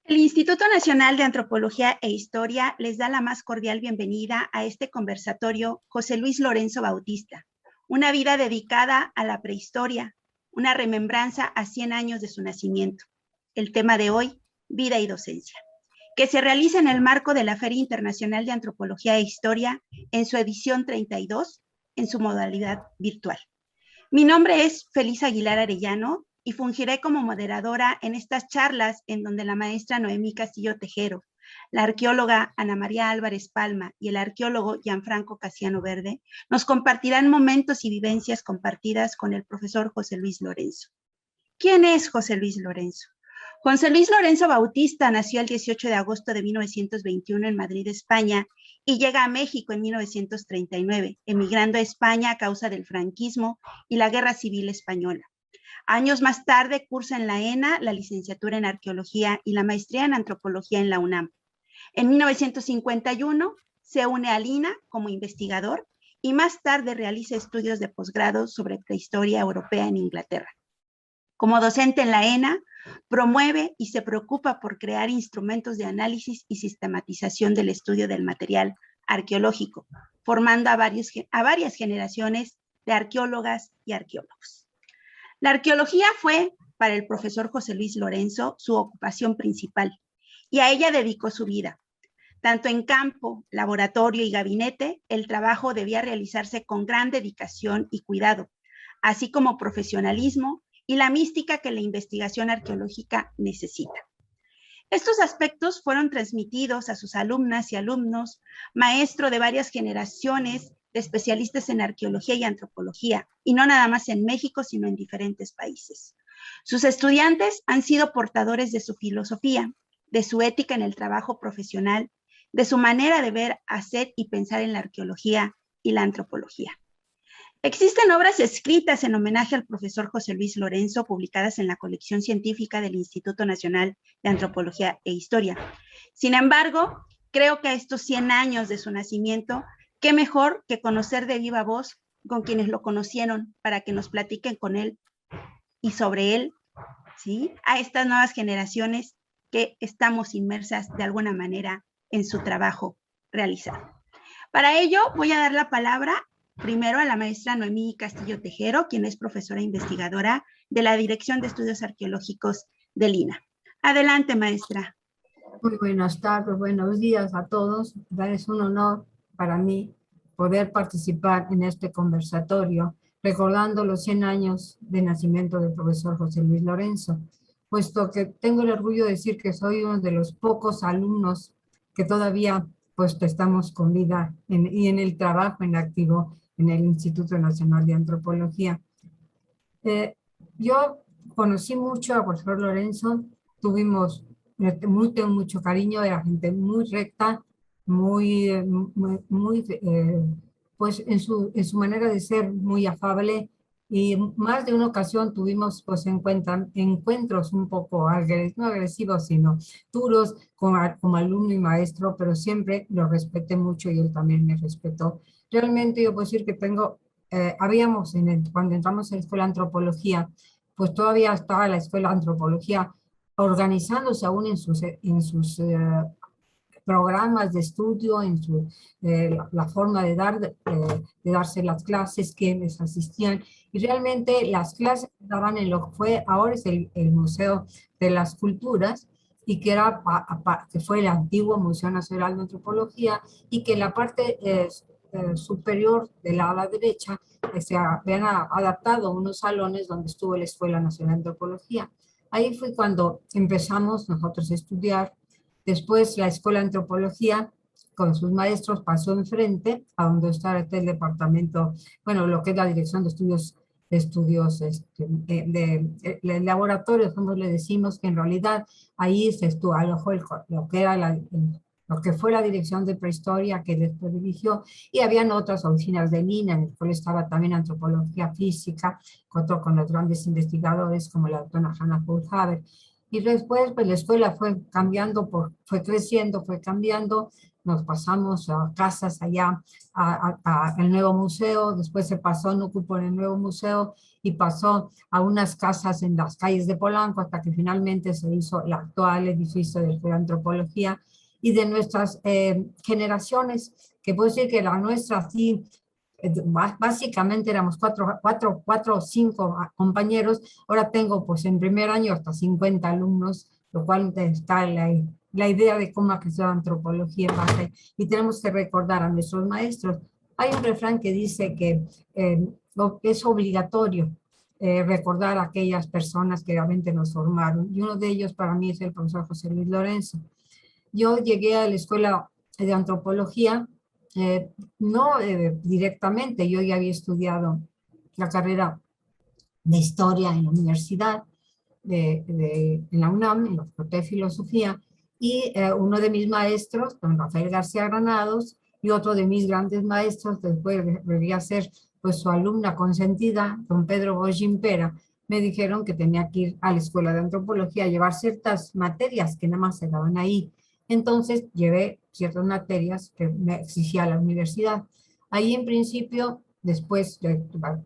El Instituto Nacional de Antropología e Historia les da la más cordial bienvenida a este conversatorio José Luis Lorenzo Bautista, una vida dedicada a la prehistoria, una remembranza a 100 años de su nacimiento. El tema de hoy, vida y docencia, que se realiza en el marco de la Feria Internacional de Antropología e Historia en su edición 32, en su modalidad virtual. Mi nombre es Feliz Aguilar Arellano y fungiré como moderadora en estas charlas en donde la maestra Noemí Castillo Tejero, la arqueóloga Ana María Álvarez Palma y el arqueólogo Gianfranco Casiano Verde nos compartirán momentos y vivencias compartidas con el profesor José Luis Lorenzo. ¿Quién es José Luis Lorenzo? José Luis Lorenzo Bautista nació el 18 de agosto de 1921 en Madrid, España, y llega a México en 1939, emigrando a España a causa del franquismo y la Guerra Civil Española. Años más tarde cursa en la ENA la licenciatura en Arqueología y la maestría en Antropología en la UNAM. En 1951 se une al INA como investigador y más tarde realiza estudios de posgrado sobre prehistoria europea en Inglaterra. Como docente en la ENA, promueve y se preocupa por crear instrumentos de análisis y sistematización del estudio del material arqueológico, formando a varias generaciones de arqueólogas y arqueólogos. La arqueología fue, para el profesor José Luis Lorenzo, su ocupación principal, y a ella dedicó su vida. Tanto en campo, laboratorio y gabinete, el trabajo debía realizarse con gran dedicación y cuidado, así como profesionalismo y la mística que la investigación arqueológica necesita. Estos aspectos fueron transmitidos a sus alumnas y alumnos, maestro de varias generaciones de especialistas en arqueología y antropología, y no nada más en México, sino en diferentes países. Sus estudiantes han sido portadores de su filosofía, de su ética en el trabajo profesional, de su manera de ver, hacer y pensar en la arqueología y la antropología. Existen obras escritas en homenaje al profesor José Luis Lorenzo, publicadas en la colección científica del Instituto Nacional de Antropología e Historia. Sin embargo, creo que a estos 100 años de su nacimiento, qué mejor que conocer de viva voz con quienes lo conocieron para que nos platiquen con él y sobre él, ¿sí? A estas nuevas generaciones que estamos inmersas de alguna manera en su trabajo realizado. Para ello, voy a dar la palabra primero a la maestra Noemí Castillo Tejero, quien es profesora investigadora de la Dirección de Estudios Arqueológicos del INA. Adelante, maestra. Muy buenas tardes, buenos días a todos. Es un honor para mí poder participar en este conversatorio, recordando los 100 años de nacimiento del profesor José Luis Lorenzo, puesto que tengo el orgullo de decir que soy uno de los pocos alumnos que todavía pues estamos con vida y en el trabajo en activo en el Instituto Nacional de Antropología. Yo conocí mucho al profesor Lorenzo, tengo mucho cariño, era gente muy recta, pues en su manera de ser muy afable, y más de una ocasión tuvimos pues encuentros un poco no agresivos, sino duros como alumno y maestro, pero siempre lo respeté mucho y él también me respetó. Realmente yo puedo decir que cuando entramos en la Escuela de Antropología, pues todavía estaba la Escuela de Antropología organizándose aún en sus programas de estudio, la forma de darse las clases, quienes asistían, y realmente las clases daban en lo que fue, ahora es el Museo de las Culturas, y que fue el antiguo Museo Nacional de Antropología, y que en la parte superior de la ala derecha se habían adaptado unos salones donde estuvo la Escuela Nacional de Antropología. Ahí fue cuando empezamos nosotros a estudiar. Después la Escuela de Antropología con sus maestros pasó enfrente a donde está el departamento, bueno, lo que es la Dirección de Estudios de laboratorios, como le decimos, que en realidad ahí se alojó lo que fue la Dirección de Prehistoria, que después dirigió, y habían otras oficinas de INA, en el cual estaba también Antropología Física, con los grandes investigadores como la doctora Hannah Pohlhaber. Y después, pues la escuela fue creciendo, fue cambiando, nos pasamos a casas allá, al nuevo museo, después se pasó, no ocupó en el nuevo museo y pasó a unas casas en las calles de Polanco hasta que finalmente se hizo el actual edificio de la antropología. Y de nuestras generaciones, que puedo decir que la nuestra sí, básicamente éramos cuatro o cinco compañeros, ahora tengo pues en primer año hasta 50 alumnos, lo cual está la idea de cómo ha crecido la antropología en base, y tenemos que recordar a nuestros maestros. Hay un refrán que dice que es obligatorio recordar a aquellas personas que realmente nos formaron, y uno de ellos para mí es el profesor José Luis Lorenzo. Yo llegué a la escuela de antropología, no directamente, yo ya había estudiado la carrera de historia en la universidad, en la UNAM, en la Facultad de Filosofía, y uno de mis maestros, don Rafael García Granados, y otro de mis grandes maestros, después debería ser pues su alumna consentida, don Pedro Bojimpera, me dijeron que tenía que ir a la escuela de antropología a llevar ciertas materias que nada más se daban ahí. Entonces llevé ciertas materias que me exigía la universidad. Ahí en principio, después de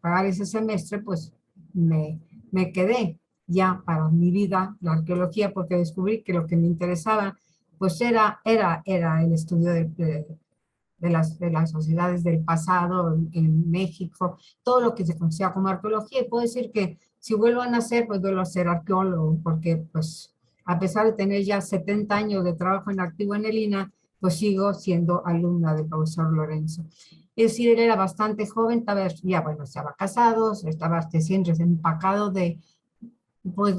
pagar ese semestre, pues me quedé ya para mi vida la arqueología, porque descubrí que lo que me interesaba pues era el estudio de las sociedades del pasado en México, todo lo que se conocía como arqueología. Y puedo decir que si vuelvo a nacer, pues vuelvo a ser arqueólogo, porque pues a pesar de tener ya 70 años de trabajo en activo en el INAH, pues sigo siendo alumna del profesor Lorenzo. Es decir, él era bastante joven, estaba, ya bueno, estaba casado, estaba recién empacado de pues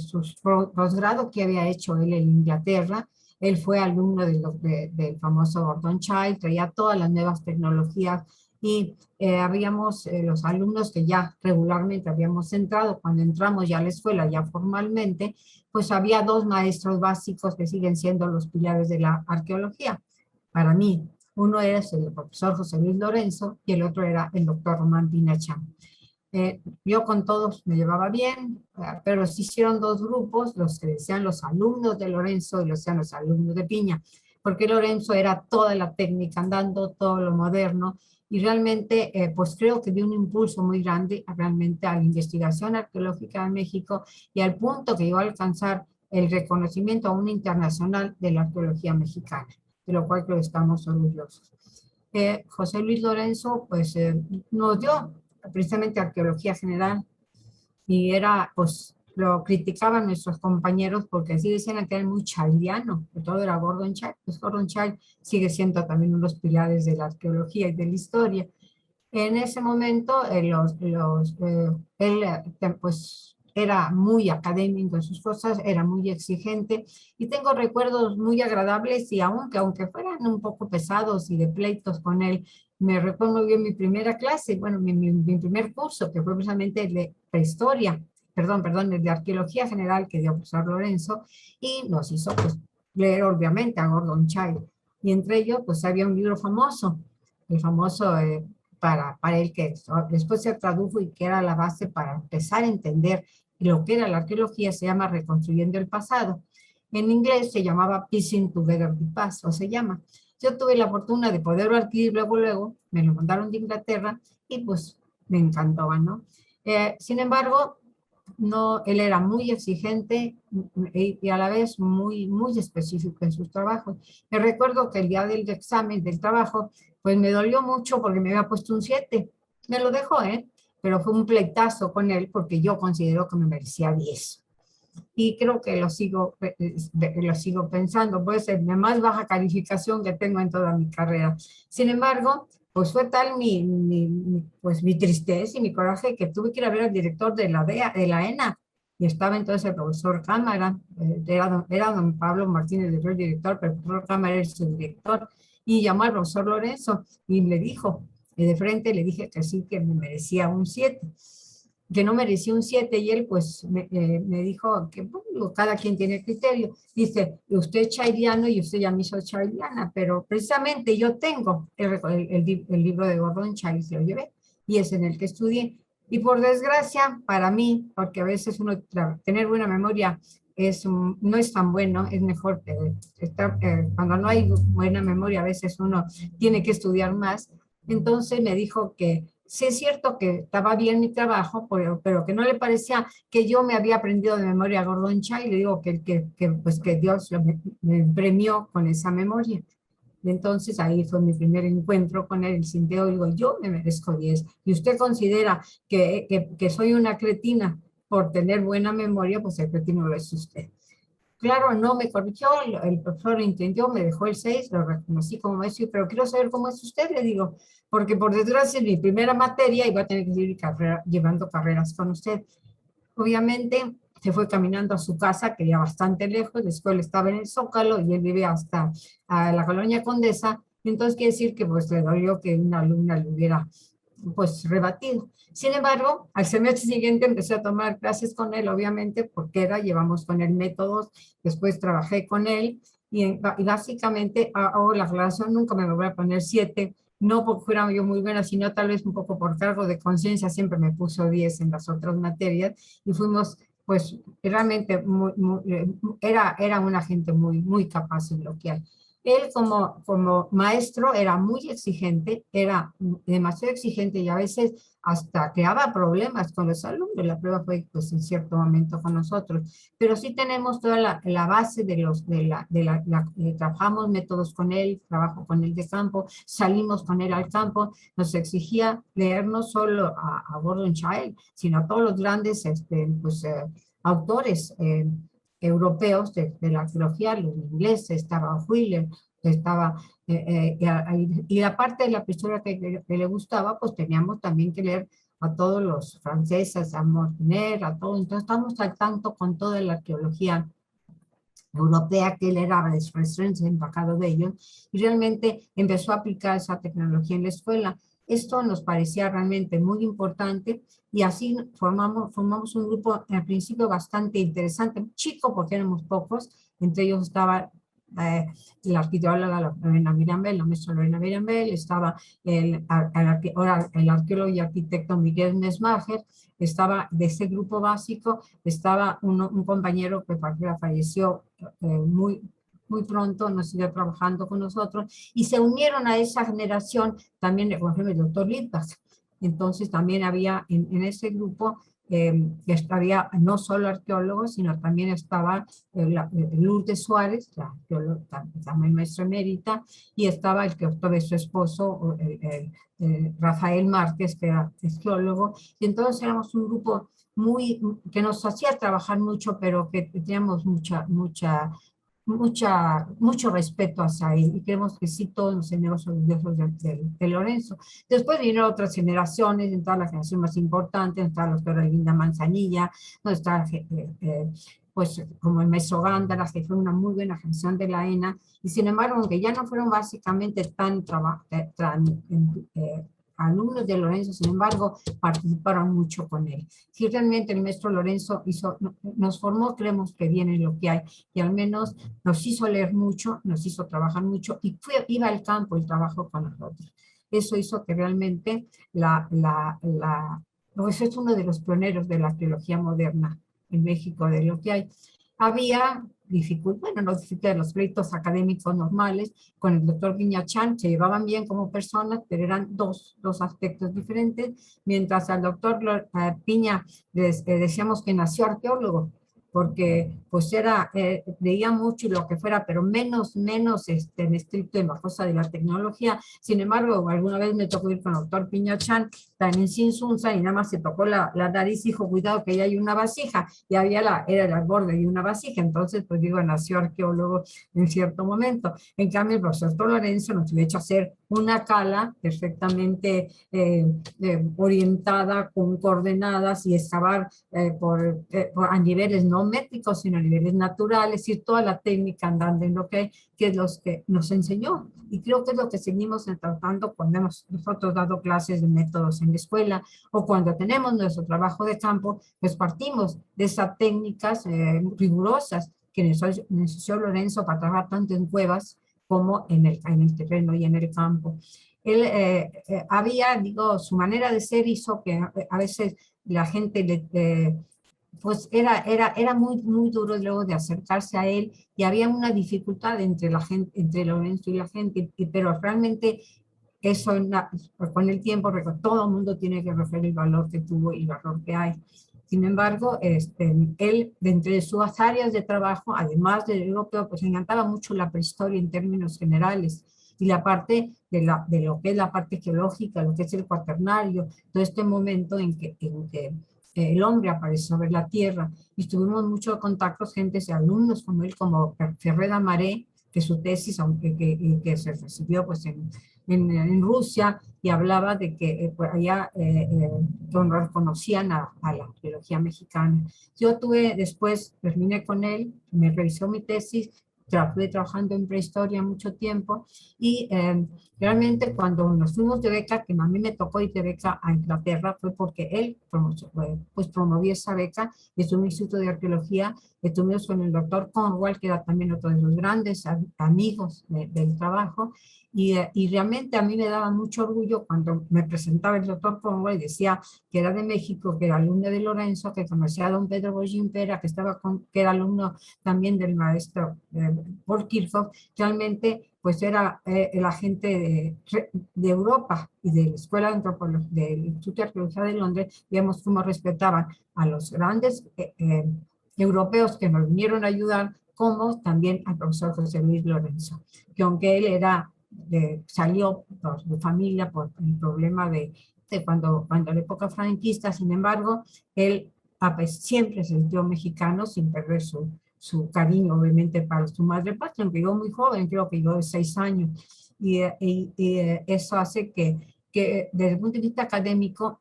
sus posgrado que había hecho él en Inglaterra. Él fue alumno del famoso Gordon Childe, traía todas las nuevas tecnologías, y habíamos los alumnos que ya regularmente habíamos entrado, cuando entramos ya a la escuela, ya formalmente, pues había dos maestros básicos que siguen siendo los pilares de la arqueología. Para mí, uno era el profesor José Luis Lorenzo y el otro era el doctor Román Pinachán. Yo con todos me llevaba bien, pero se hicieron dos grupos, los que decían los alumnos de Lorenzo y los que decían los alumnos de Piña, porque Lorenzo era toda la técnica andando, todo lo moderno, y realmente pues creo que dio un impulso muy grande realmente a la investigación arqueológica en México, y al punto que llegó a alcanzar el reconocimiento aún internacional de la arqueología mexicana, de lo cual creo que estamos orgullosos. José Luis Lorenzo pues nos dio precisamente arqueología general, y era, pues, lo criticaban nuestros compañeros porque así decían que era muy childiano, que todo era Gordon Childe. Pues Gordon Childe sigue siendo también uno de los pilares de la arqueología y de la historia. En ese momento, él pues era muy académico en sus cosas, era muy exigente, y tengo recuerdos muy agradables, y aunque fueran un poco pesados y de pleitos con él, me recuerdo bien mi primera clase, bueno, mi primer curso, que fue precisamente el de prehistoria, perdón, el de arqueología general que dio el profesor Lorenzo, y nos hizo pues leer obviamente a Gordon Childe, y entre ellos pues había un libro famoso, el famoso para él, que después se tradujo y que era la base para empezar a entender lo que era la arqueología, se llama Reconstruyendo el Pasado. En inglés se llamaba Piecing Together the Past, o se llama. Yo tuve la fortuna de poderlo adquirir luego, me lo mandaron de Inglaterra, y pues me encantó, ¿no? Sin embargo, no, él era muy exigente y a la vez muy específico en sus trabajos. Me recuerdo que el día del examen del trabajo, pues me dolió mucho porque me había puesto un 7. Me lo dejó, pero fue un pleitazo con él porque yo considero que me merecía 10. Y creo que lo sigo pensando, puede ser la más baja calificación que tengo en toda mi carrera. Sin embargo, pues fue tal pues mi tristeza y mi coraje que tuve que ir a ver al director de la ENA, y estaba entonces el profesor Cámara, era don Pablo Martínez de Río, director, pero el profesor Cámara era su director, y llamó al profesor Lorenzo y le dijo, y de frente le dije que sí, que me merecía un 7, que no merecía un 7, y él pues me dijo que bueno, cada quien tiene criterio. Dice, usted es childiano y usted ya me hizo childiana, pero precisamente yo tengo el libro de Gordon Childe, lo llevé, y es en el que estudié. Y por desgracia, para mí, porque a veces uno, tener buena memoria no es tan bueno, es mejor cuando no hay buena memoria, a veces uno tiene que estudiar más. Entonces me dijo que sí es cierto que estaba bien mi trabajo, pero que no le parecía que yo me había aprendido de memoria Gordon Chai, y le digo pues que Dios me premió con esa memoria. Y entonces ahí fue mi primer encuentro con él, el sinteo, digo, yo me merezco 10. Y usted considera que soy una cretina por tener buena memoria, pues el cretino lo es usted. Claro, no me corrigió, el profesor lo entendió, me dejó el 6, lo reconocí como maestro, pero quiero saber cómo es usted, le digo, porque por desgracia es mi primera materia y voy a tener que seguir llevando carreras con usted. Obviamente se fue caminando a su casa, que era bastante lejos, la escuela estaba en el Zócalo y él vivía hasta a la Colonia Condesa, entonces quiere decir que pues le dolió que una alumna le hubiera pues rebatido. Sin embargo, al semestre siguiente empecé a tomar clases con él, obviamente, porque llevamos con él métodos, después trabajé con él y básicamente la relación nunca me voy a poner 7, no porque fuera yo muy buena, sino tal vez un poco por cargo de conciencia, siempre me puso 10 en las otras materias y fuimos, pues realmente, era una gente muy capaz en lo que hay. Él como maestro era muy exigente, era demasiado exigente y a veces hasta creaba problemas con los alumnos. La prueba fue pues en cierto momento con nosotros, pero sí tenemos toda la base trabajamos métodos con él, trabajo con él de campo, salimos con él al campo, nos exigía leer no solo a Gordon Childe, sino a todos los grandes autores europeos de la arqueología, los ingleses, estaba Wheeler, estaba, y la parte de la historia que le gustaba, pues teníamos también que leer a todos los franceses, a Mortner, a todo, entonces estamos al tanto con toda la arqueología europea que él era recién empacado de ellos, y realmente empezó a aplicar esa tecnología en la escuela. Esto nos parecía realmente muy importante y así formamos un grupo al principio bastante interesante, chico porque éramos pocos, entre ellos estaba la arqueóloga Lorena Mirambel, la maestra Lorena Mirambel, estaba el arqueólogo y arquitecto Miguel Mesmacher, estaba de ese grupo básico, estaba un compañero que falleció muy pronto, nos siguió trabajando con nosotros, y se unieron a esa generación también, por ejemplo, el doctor Lippach. Entonces también había en ese grupo, había no solo arqueólogos, sino también estaba Lourdes Suárez, la también maestra emérita, y estaba el que obtuvo su esposo, Rafael Márquez, que era arqueólogo, y entonces éramos un grupo que nos hacía trabajar mucho, pero que teníamos mucho respeto hacia él y creemos que sí todos nos sentimos orgullosos de Lorenzo. Después vinieron otras generaciones, entró la generación más importante, entró la doctora Linda Manzanilla, no está pues como el maestro Gándara, que fue una muy buena generación de la ENA, y sin embargo, aunque ya no fueron básicamente tan alumnos de Lorenzo, sin embargo, participaron mucho con él. Si realmente el maestro Lorenzo nos formó, creemos que viene lo que hay, y al menos nos hizo leer mucho, nos hizo trabajar mucho, y iba al campo y trabajó con nosotros. Eso hizo que realmente pues es uno de los pioneros de la arqueología moderna en México, de lo que hay. Había no dificultades, los pleitos académicos normales, con el doctor Piñachán se llevaban bien como personas, pero eran dos aspectos diferentes, mientras al doctor Piña decíamos que nació arqueólogo, porque pues leía mucho y lo que fuera, pero menos en estricto en la cosa de la tecnología. Sin embargo, alguna vez me tocó ir con el doctor Piñachán, también sin Sunza, y nada más se tocó la nariz y dijo, cuidado que ahí hay una vasija, y era el borde de una vasija, entonces pues digo, nació arqueólogo en cierto momento. En cambio, el profesor Lorenzo nos había hecho hacer una cala perfectamente orientada, con coordenadas, y excavar a niveles no métricos, sino a niveles naturales, y toda la técnica andando en lo que es lo que nos enseñó. Y creo que es lo que seguimos tratando cuando hemos nosotros dado clases de métodos en la escuela, o cuando tenemos nuestro trabajo de campo, pues partimos de esas técnicas rigurosas que nos enseñó Lorenzo para trabajar tanto en cuevas como en el terreno y en el campo. Él su manera de ser hizo que a veces la gente pues era muy duro luego de acercarse a él y había una dificultad entre la gente, entre Lorenzo y la gente, pero realmente eso con el tiempo todo el mundo tiene que reconocer el valor que tuvo y el valor que hay. Sin embargo, él, de entre sus áreas de trabajo, además del europeo, pues le encantaba mucho la prehistoria en términos generales y la parte de lo que es la parte geológica, lo que es el cuaternario, todo este momento en que el hombre apareció sobre la Tierra y tuvimos muchos contactos, gente, alumnos como él, como Ferrer Amaré, que su tesis, aunque que se recibió pues en Rusia, y hablaba de que pues allá reconocían a la arqueología mexicana. Yo después terminé con él, me revisó mi tesis, estuve trabajando en prehistoria mucho tiempo y realmente cuando nos fuimos de beca, que a mí me tocó ir de beca a Inglaterra, fue porque él pues promovió esa beca y estuvo en un instituto de arqueología, estuvimos con el doctor Cornwall, que era también otro de los grandes amigos del trabajo, y realmente a mí me daba mucho orgullo cuando me presentaba el doctor Cornwall y decía que era de México, que era alumno de Lorenzo, que conocía a don Pedro Bollín Pera, que era alumno también del maestro Paul Kirchhoff. Realmente pues era la gente de Europa y de la Escuela de Antropología, del Instituto de Arqueología de Londres, digamos cómo respetaban a los grandes europeos que nos vinieron a ayudar, como también al profesor José Luis Lorenzo, que aunque él salió por su familia por el problema de cuando la época franquista, sin embargo, él siempre se sintió mexicano sin perder su cariño, obviamente, para su madre patria, aunque llegó muy joven, creo que llegó de 6 años, y eso hace que desde el punto de vista académico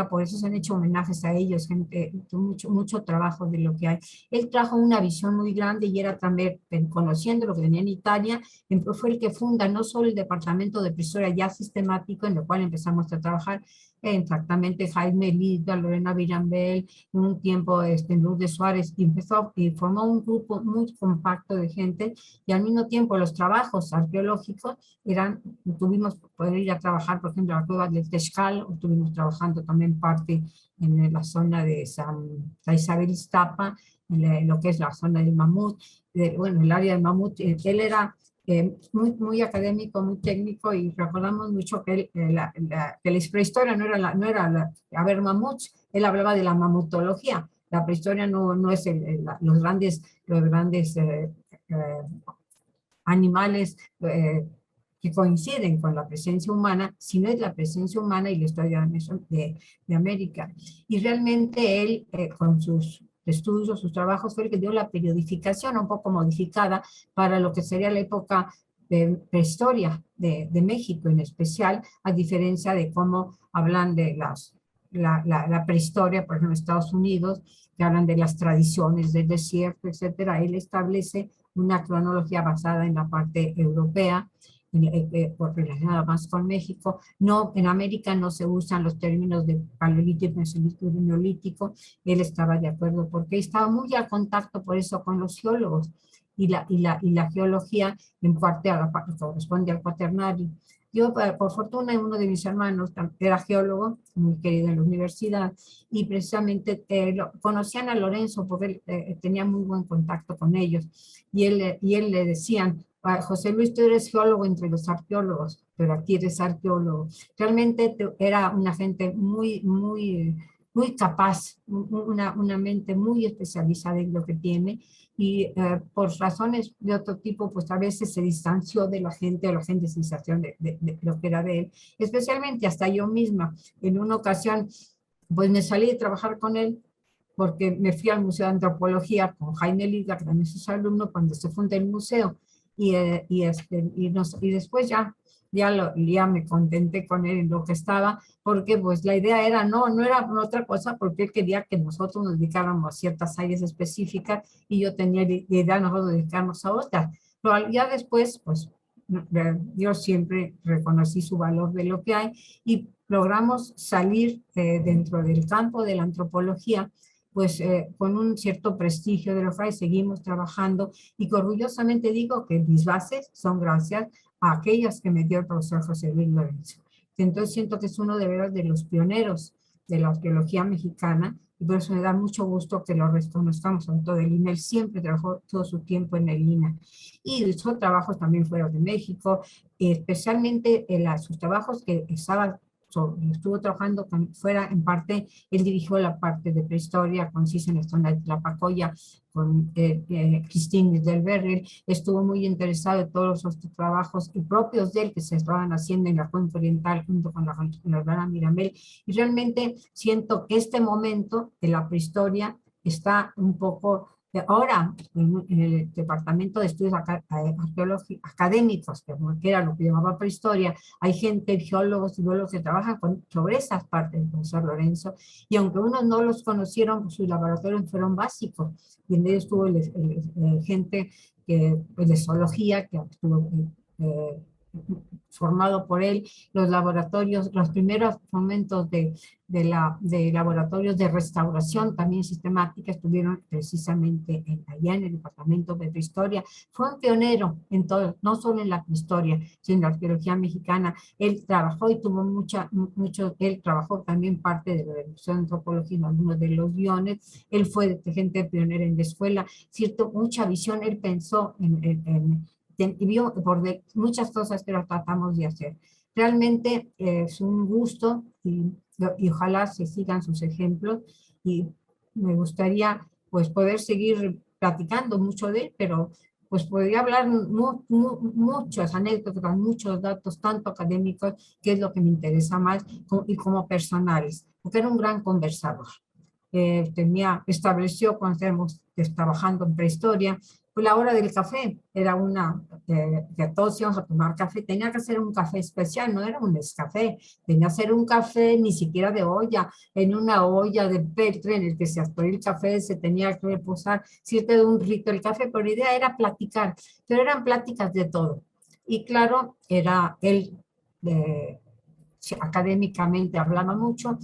por eso se han hecho homenajes a ellos, gente, mucho trabajo de lo que hay. Él trajo una visión muy grande y era también, conociendo lo que venía en Italia, fue el que funda no solo el departamento de prehistoria ya sistemático, en lo cual empezamos a trabajar exactamente Jaime Lida, Lorena Virambel, en un tiempo Lourdes Suárez, y formó un grupo muy compacto de gente, y al mismo tiempo los trabajos arqueológicos tuvimos poder ir a trabajar, por ejemplo, a la cueva del Texcal, estuvimos trabajando también parte en la zona de San Isabel Iztapa, en lo que es la zona del Mamut, bueno, el área del Mamut. Él era muy académico, muy técnico, y recordamos mucho que la prehistoria no era a ver mamuts, él hablaba de la mamutología. La prehistoria no es los grandes animales que coinciden con la presencia humana, sino es la presencia humana y la historia de América. Y realmente él, con sus estudios, sus trabajos, fue el que dio la periodificación un poco modificada para lo que sería la época de prehistoria de México en especial, a diferencia de cómo hablan de la prehistoria, por ejemplo, en Estados Unidos, que hablan de las tradiciones del desierto, etcétera. Él establece una cronología basada en la parte europea, relacionada más con México. No, en América no se usan los términos de paleolítico, mesolítico y neolítico. Él estaba de acuerdo porque estaba muy al contacto, por eso, con los geólogos, y la geología corresponde al cuaternario. Yo, por fortuna, uno de mis hermanos era geólogo, muy querido en la universidad, y precisamente conocían a Lorenzo porque él tenía muy buen contacto con ellos, y él le decían: José Luis, tú eres geólogo entre los arqueólogos, pero aquí eres arqueólogo. Realmente era una gente muy capaz, una mente muy especializada en lo que tiene, y por razones de otro tipo, pues a veces se distanció de la gente, o la gente se distanció de lo que era de él, especialmente hasta yo misma. En una ocasión, pues me salí de trabajar con él, porque me fui al Museo de Antropología con Jaime Liga, que también es su alumno, cuando se funda el museo, y después ya me contenté con él en lo que estaba, porque pues la idea era, no era otra cosa, porque él quería que nosotros nos dedicáramos a ciertas áreas específicas, y yo tenía la idea de nosotros dedicarnos a otras. Pero ya después, pues yo siempre reconocí su valor de lo que hay, y logramos salir dentro del campo de la antropología, pues con un cierto prestigio de lo que hay, seguimos trabajando, y orgullosamente digo que mis bases son gracias a aquellas que me dio el profesor José Luis Lorenzo. Entonces siento que es uno de veras de los pioneros de la arqueología mexicana, y por eso me da mucho gusto que lo reconozcamos, sobre todo el INA. Él siempre trabajó todo su tiempo en el INA. Y hizo trabajos también fuera de México, especialmente sus trabajos que estuvo trabajando fuera, en parte, él dirigió la parte de prehistoria con Cícero Stone de Tlapacoya, con Christine Delberry, estuvo muy interesado en todos los trabajos propios de él que se estaban haciendo en la cuenca oriental junto con la hermana Miramel, y realmente siento que este momento de la prehistoria está un poco ahora en el Departamento de Estudios Académicos, que era lo que llamaba prehistoria. Hay gente, geólogos y biólogos que trabajan sobre esas partes del profesor Lorenzo, y aunque unos no los conocieron, pues sus laboratorios fueron básicos, y en ellos estuvo gente de zoología que estuvo formado por él, los laboratorios, los primeros momentos de laboratorios de restauración también sistemática estuvieron precisamente allá en el Departamento de Prehistoria. Fue un pionero en todo, no solo en la prehistoria, sino en la arqueología mexicana. Él trabajó y tuvo él trabajó también parte de la Revolución de Antropología en algunos de los guiones. Él fue gente pionera en la escuela, cierto, mucha visión. Él pensó y vio muchas cosas que lo tratamos de hacer. Realmente es un gusto y ojalá se sigan sus ejemplos, y me gustaría pues poder seguir platicando mucho de él, pero pues podría hablar muchas anécdotas, muchos datos, tanto académicos, que es lo que me interesa más, y como personales, porque era un gran conversador. Estableció cuando estábamos trabajando en prehistoria, pues la hora del café era que todos íbamos a tomar café, tenía que ser un café especial, no era un Nescafé, tenía que ser un café ni siquiera de olla, en una olla de peltre en el que se hacía el café, se tenía que reposar, cierto de un rito el café, pero la idea era platicar, pero eran pláticas de todo. Y claro, era él, académicamente hablaba mucho,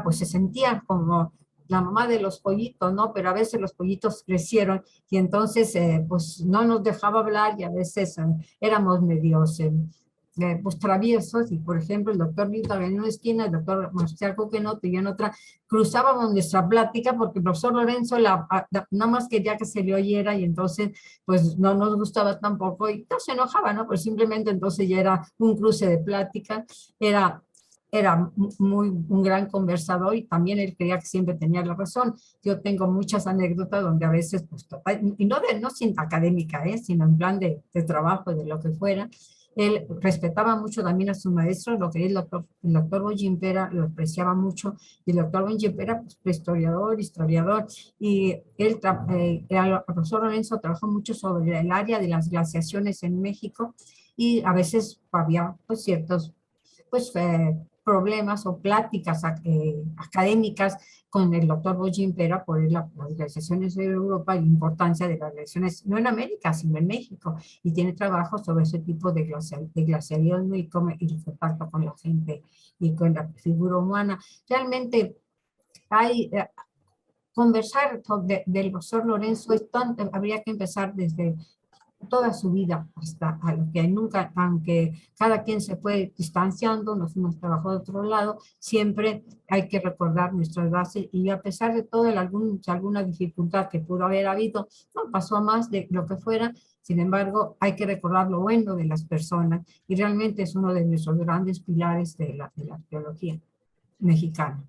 pues se sentía como la mamá de los pollitos, ¿no? Pero a veces los pollitos crecieron y entonces pues no nos dejaba hablar, y a veces éramos medios pues traviesos, y por ejemplo el doctor Newton en una esquina, el doctor Marcial Coquenot y yo en otra, cruzábamos nuestra plática porque el profesor Lorenzo nada más quería que se le oyera, y entonces pues no nos gustaba tampoco y no se enojaba, ¿no? Pues simplemente entonces ya era un cruce de plática. Era un gran conversador, y también él creía que siempre tenía la razón. Yo tengo muchas anécdotas donde a veces, pues, y no sin académica, sino en plan de trabajo, de lo que fuera. Él respetaba mucho también a su maestro, lo que es el doctor Boyimpera, lo apreciaba mucho, y el doctor Boyimpera, pues, prehistoriador, historiador, y el profesor Lorenzo trabajó mucho sobre el área de las glaciaciones en México, y a veces había pues ciertos pues problemas o pláticas académicas con el doctor Boyimpera por las glaciaciones de Europa y la importancia de las glaciaciones, no en América, sino en México, y tiene trabajo sobre ese tipo de glaciarismo y el contacto con la gente y con la figura humana. Realmente hay... conversar del profesor Lorenzo habría que empezar desde toda su vida hasta a lo que nunca, aunque cada quien se fue distanciando, nos fuimos trabajando de otro lado, siempre hay que recordar nuestras bases, y a pesar de todo, alguna dificultad que pudo haber habido, no pasó a más de lo que fuera. Sin embargo, hay que recordar lo bueno de las personas, y realmente es uno de nuestros grandes pilares de la arqueología mexicana.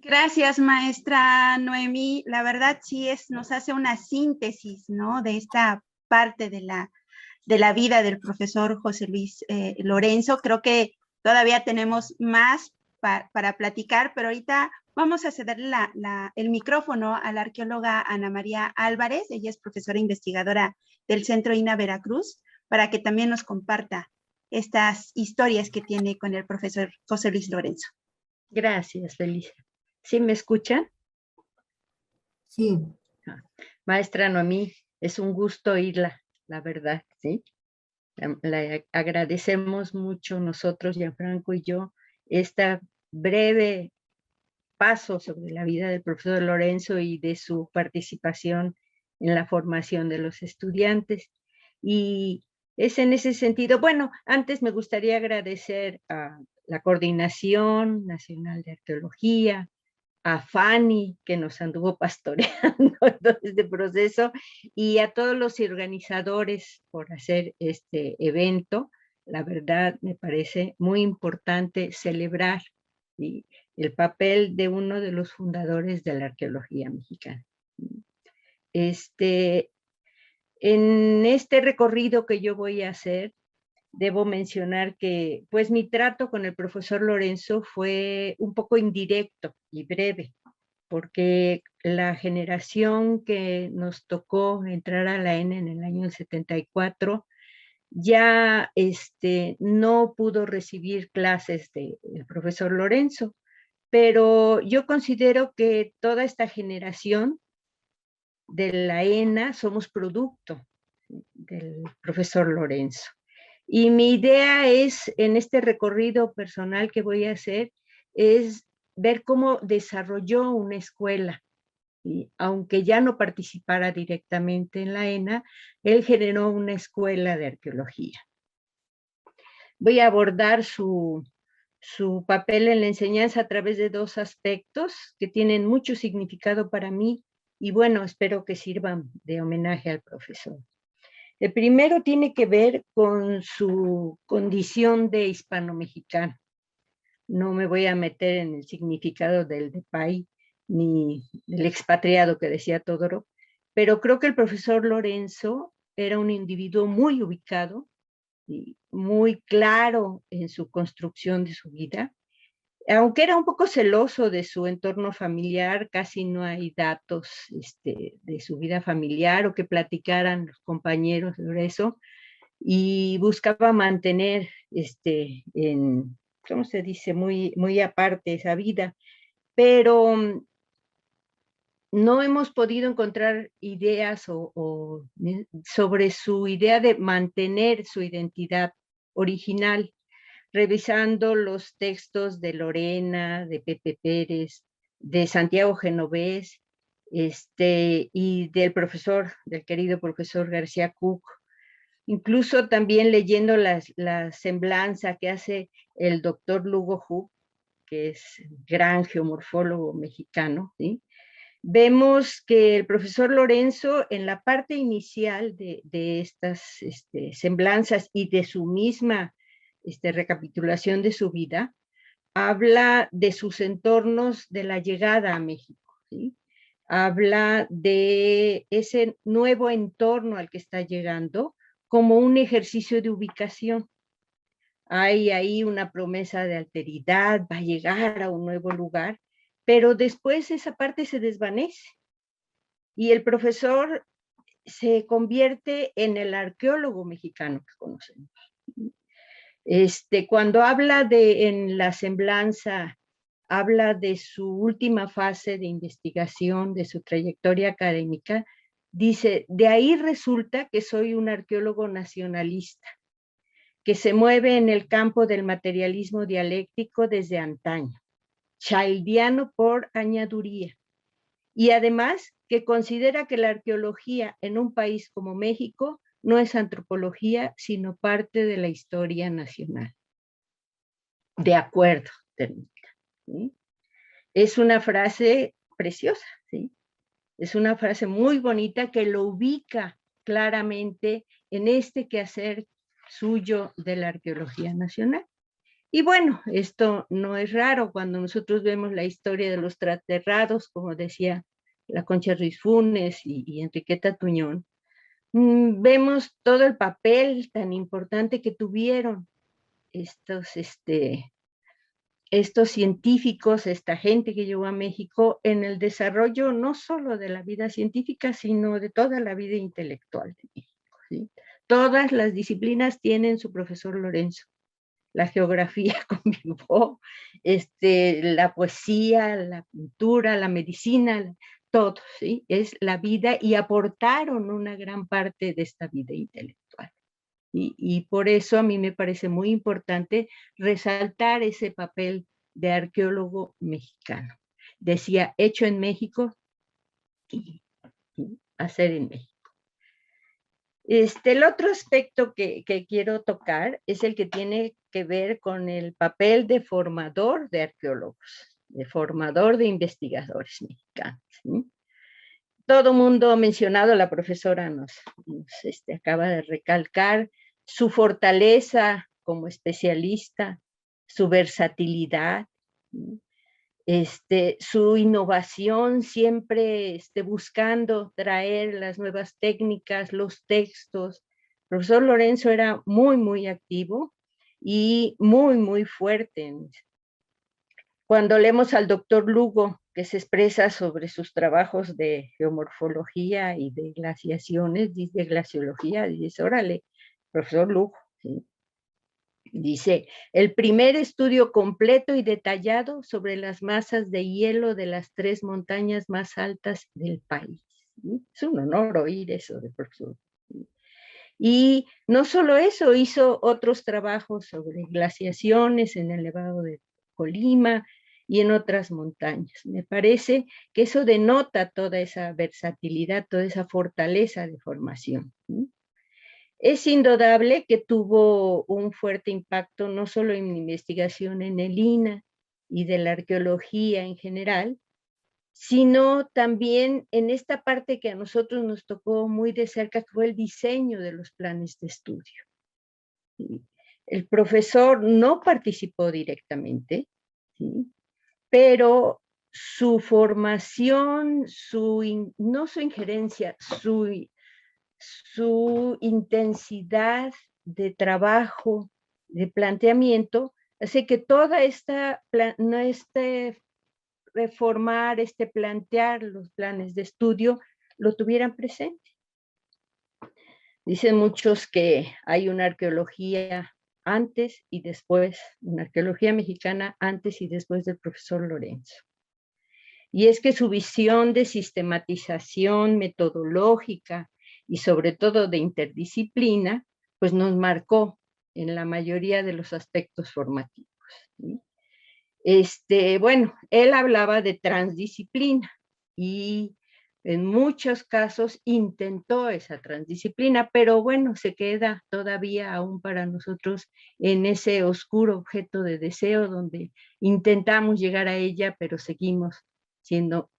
Gracias, maestra Noemí. La verdad sí nos hace una síntesis, ¿no? De esta parte de la vida del profesor José Luis Lorenzo. Creo que todavía tenemos más para platicar, pero ahorita vamos a ceder el micrófono a la arqueóloga Ana María Álvarez. Ella es profesora investigadora del Centro INA Veracruz, para que también nos comparta estas historias que tiene con el profesor José Luis Lorenzo. Gracias, Felicia. ¿Sí me escuchan? Sí. Maestra Noemí, es un gusto oírla, la verdad, ¿sí? Le agradecemos mucho nosotros, Gianfranco y yo, esta breve paso sobre la vida del profesor Lorenzo y de su participación en la formación de los estudiantes. Y es en ese sentido, bueno, antes me gustaría agradecer a la Coordinación Nacional de Arqueología, a Fanny, que nos anduvo pastoreando todo este proceso, y a todos los organizadores por hacer este evento. La verdad, me parece muy importante celebrar, ¿sí?, el papel de uno de los fundadores de la arqueología mexicana. En este recorrido que yo voy a hacer, debo mencionar que pues mi trato con el profesor Lorenzo fue un poco indirecto y breve, porque la generación que nos tocó entrar a la ENA en el año 74 ya no pudo recibir clases del profesor Lorenzo, pero yo considero que toda esta generación de la ENA somos producto del profesor Lorenzo. Y mi idea es, en este recorrido personal que voy a hacer, es ver cómo desarrolló una escuela. Y aunque ya no participara directamente en la ENA, él generó una escuela de arqueología. Voy a abordar su papel en la enseñanza a través de dos aspectos que tienen mucho significado para mí y bueno, espero que sirvan de homenaje al profesor. El primero tiene que ver con su condición de hispano-mexicano. No me voy a meter en el significado del DEPAI ni del expatriado que decía Todorov, pero creo que el profesor Lorenzo era un individuo muy ubicado y muy claro en su construcción de su vida. Aunque era un poco celoso de su entorno familiar, casi no hay datos de su vida familiar o que platicaran los compañeros sobre eso, y buscaba mantener, ¿cómo se dice?, muy, muy aparte esa vida, pero no hemos podido encontrar ideas sobre su idea de mantener su identidad original, revisando los textos de Lorena, de Pepe Pérez, de Santiago Genovés, y del querido profesor García Cook, incluso también leyendo la semblanza que hace el doctor Lugo Hu, que es gran geomorfólogo mexicano, ¿sí? Vemos que el profesor Lorenzo, en la parte inicial de estas semblanzas y de su misma recapitulación de su vida, habla de sus entornos de la llegada a México, ¿sí? Habla de ese nuevo entorno al que está llegando como un ejercicio de ubicación. Hay ahí una promesa de alteridad, va a llegar a un nuevo lugar, pero después esa parte se desvanece y el profesor se convierte en el arqueólogo mexicano que conocemos. Cuando habla en la semblanza, habla de su última fase de investigación, de su trayectoria académica, dice, de ahí resulta que soy un arqueólogo nacionalista, que se mueve en el campo del materialismo dialéctico desde antaño, childiano por añaduría, y además que considera que la arqueología en un país como México no es antropología, sino parte de la historia nacional. De acuerdo, ¿sí? Es una frase preciosa, ¿sí? Es una frase muy bonita que lo ubica claramente en este quehacer suyo de la arqueología nacional. Y bueno, esto no es raro cuando nosotros vemos la historia de los trasterrados, como decía la Concha Ruiz Funes y Enriqueta Tuñón, vemos todo el papel tan importante que tuvieron estos científicos, esta gente que llegó a México en el desarrollo no solo de la vida científica, sino de toda la vida intelectual de México, ¿sí? Todas las disciplinas tienen su profesor Lorenzo. La geografía convivó, la poesía, la pintura, la medicina, todo, ¿sí? Es la vida y aportaron una gran parte de esta vida intelectual. Y por eso a mí me parece muy importante resaltar ese papel de arqueólogo mexicano. Decía, hecho en México y hacer en México. El otro aspecto que quiero tocar es el que tiene que ver con el papel de formador de arqueólogos. de formador de investigadores mexicanos, ¿sí? Todo mundo mencionado, la profesora nos acaba de recalcar su fortaleza como especialista, su versatilidad, su innovación, siempre buscando traer las nuevas técnicas, los textos. El profesor Lorenzo era muy, muy activo y muy, muy fuerte. Cuando leemos al doctor Lugo, que se expresa sobre sus trabajos de geomorfología y de glaciaciones, de glaciología, dice, órale, profesor Lugo, ¿sí? Dice, el primer estudio completo y detallado sobre las masas de hielo de las 3 montañas más altas del país. ¿Sí? Es un honor oír eso del profesor. ¿Sí? Y no solo eso, hizo otros trabajos sobre glaciaciones en el Nevado de Colima y en otras montañas. Me parece que eso denota toda esa versatilidad, toda esa fortaleza de formación. ¿Sí? Es indudable que tuvo un fuerte impacto no solo en investigación en el INAH y de la arqueología en general, sino también en esta parte que a nosotros nos tocó muy de cerca, que fue el diseño de los planes de estudio. El profesor no participó directamente, ¿sí? Pero su formación, no su injerencia, su intensidad de trabajo, de planteamiento, hace que toda reformar, plantear los planes de estudio, lo tuvieran presente. Dicen muchos que hay una arqueología antes y después, una arqueología mexicana antes y después del profesor Lorenzo. Y es que su visión de sistematización metodológica y sobre todo de interdisciplina, pues nos marcó en la mayoría de los aspectos formativos, ¿sí? Bueno, él hablaba de transdisciplina y en muchos casos intentó esa transdisciplina, pero bueno, se queda todavía aún para nosotros en ese oscuro objeto de deseo donde intentamos llegar a ella, pero seguimos siendo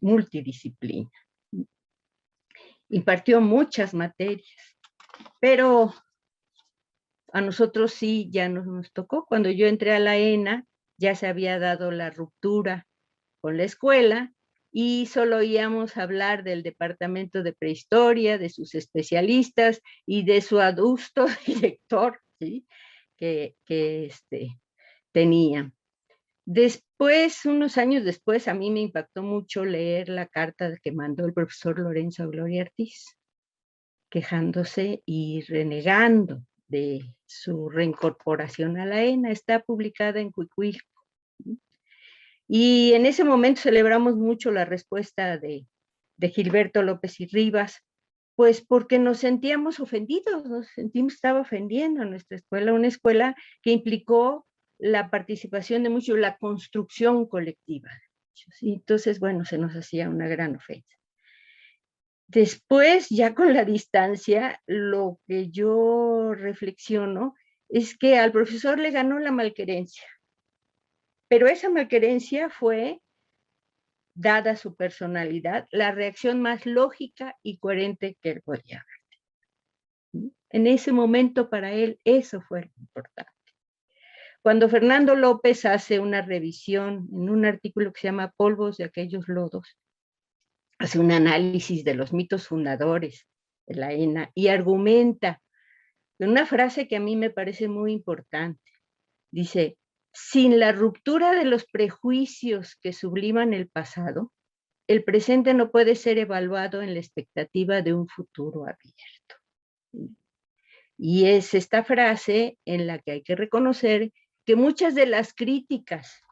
multidisciplina. Impartió muchas materias, pero a nosotros sí ya nos tocó. Cuando yo entré a la ENA, ya se había dado la ruptura con la escuela y solo oíamos hablar del departamento de prehistoria, de sus especialistas y de su adusto director, ¿sí? que tenía. Después, unos años después, a mí me impactó mucho leer la carta que mandó el profesor Lorenzo a Gloria Ortiz, quejándose y renegando de su reincorporación a la ENA. Está publicada en Cuicuilco. Y en ese momento celebramos mucho la respuesta de Gilberto López y Rivas, pues porque nos sentíamos ofendidos, nos sentimos que estaba ofendiendo a nuestra escuela, una escuela que implicó la participación de muchos, la construcción colectiva. ¿Sí? Entonces, bueno, se nos hacía una gran ofensa. Después, ya con la distancia, lo que yo reflexiono es que al profesor le ganó la malquerencia, pero esa malquerencia fue, dada su personalidad, la reacción más lógica y coherente que él podía haber. En ese momento para él eso fue lo importante. Cuando Fernando López hace una revisión en un artículo que se llama Polvos de aquellos lodos, hace un análisis de los mitos fundadores de la ENA y argumenta en una frase que a mí me parece muy importante. Dice, sin la ruptura de los prejuicios que subliman el pasado, el presente no puede ser evaluado en la expectativa de un futuro abierto. Y es esta frase en la que hay que reconocer que muchas de las críticas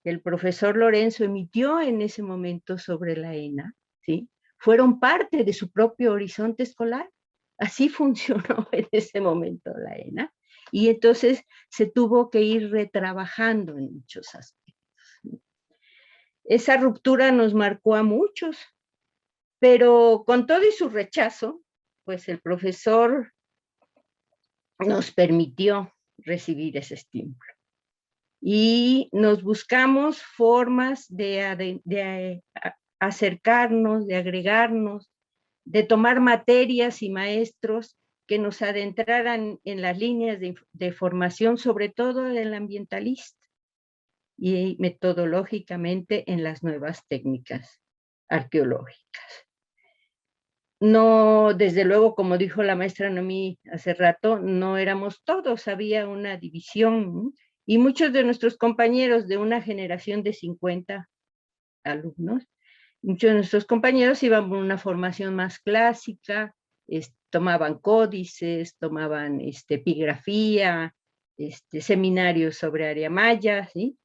que el profesor Lorenzo emitió en ese momento sobre la ENA, ¿sí?, fueron parte de su propio horizonte escolar. Así funcionó en ese momento la ENA. Y entonces se tuvo que ir retrabajando en muchos aspectos. Esa ruptura nos marcó a muchos, pero con todo y su rechazo, pues el profesor nos permitió recibir ese estímulo. y nos buscamos formas de acercarnos, de agregarnos, de tomar materias y maestros que nos adentraran en las líneas de formación, sobre todo del ambientalista, y metodológicamente en las nuevas técnicas arqueológicas. No, desde luego, como dijo la maestra Noemí hace rato, no éramos todos, había una división, y muchos de nuestros compañeros de una generación de 50 alumnos, muchos de nuestros compañeros iban por una formación más clásica, tomaban códices, tomaban epigrafía, seminarios sobre área maya, ¿sí?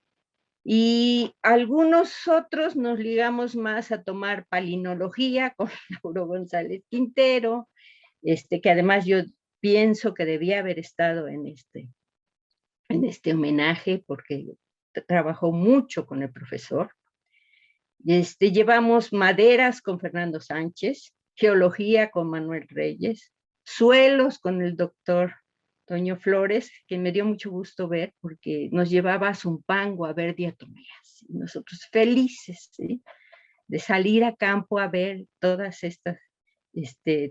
Y algunos otros nos ligamos más a tomar palinología con Lauro González Quintero, que además yo pienso que debía haber estado en este homenaje porque trabajó mucho con el profesor. Llevamos maderas con Fernando Sánchez, geología con Manuel Reyes, suelos con el doctor Toño Flores, que me dio mucho gusto ver porque nos llevaba a Zumpango a ver diatomeas. Y nosotros felices, ¿sí?, de salir a campo a ver todas estas,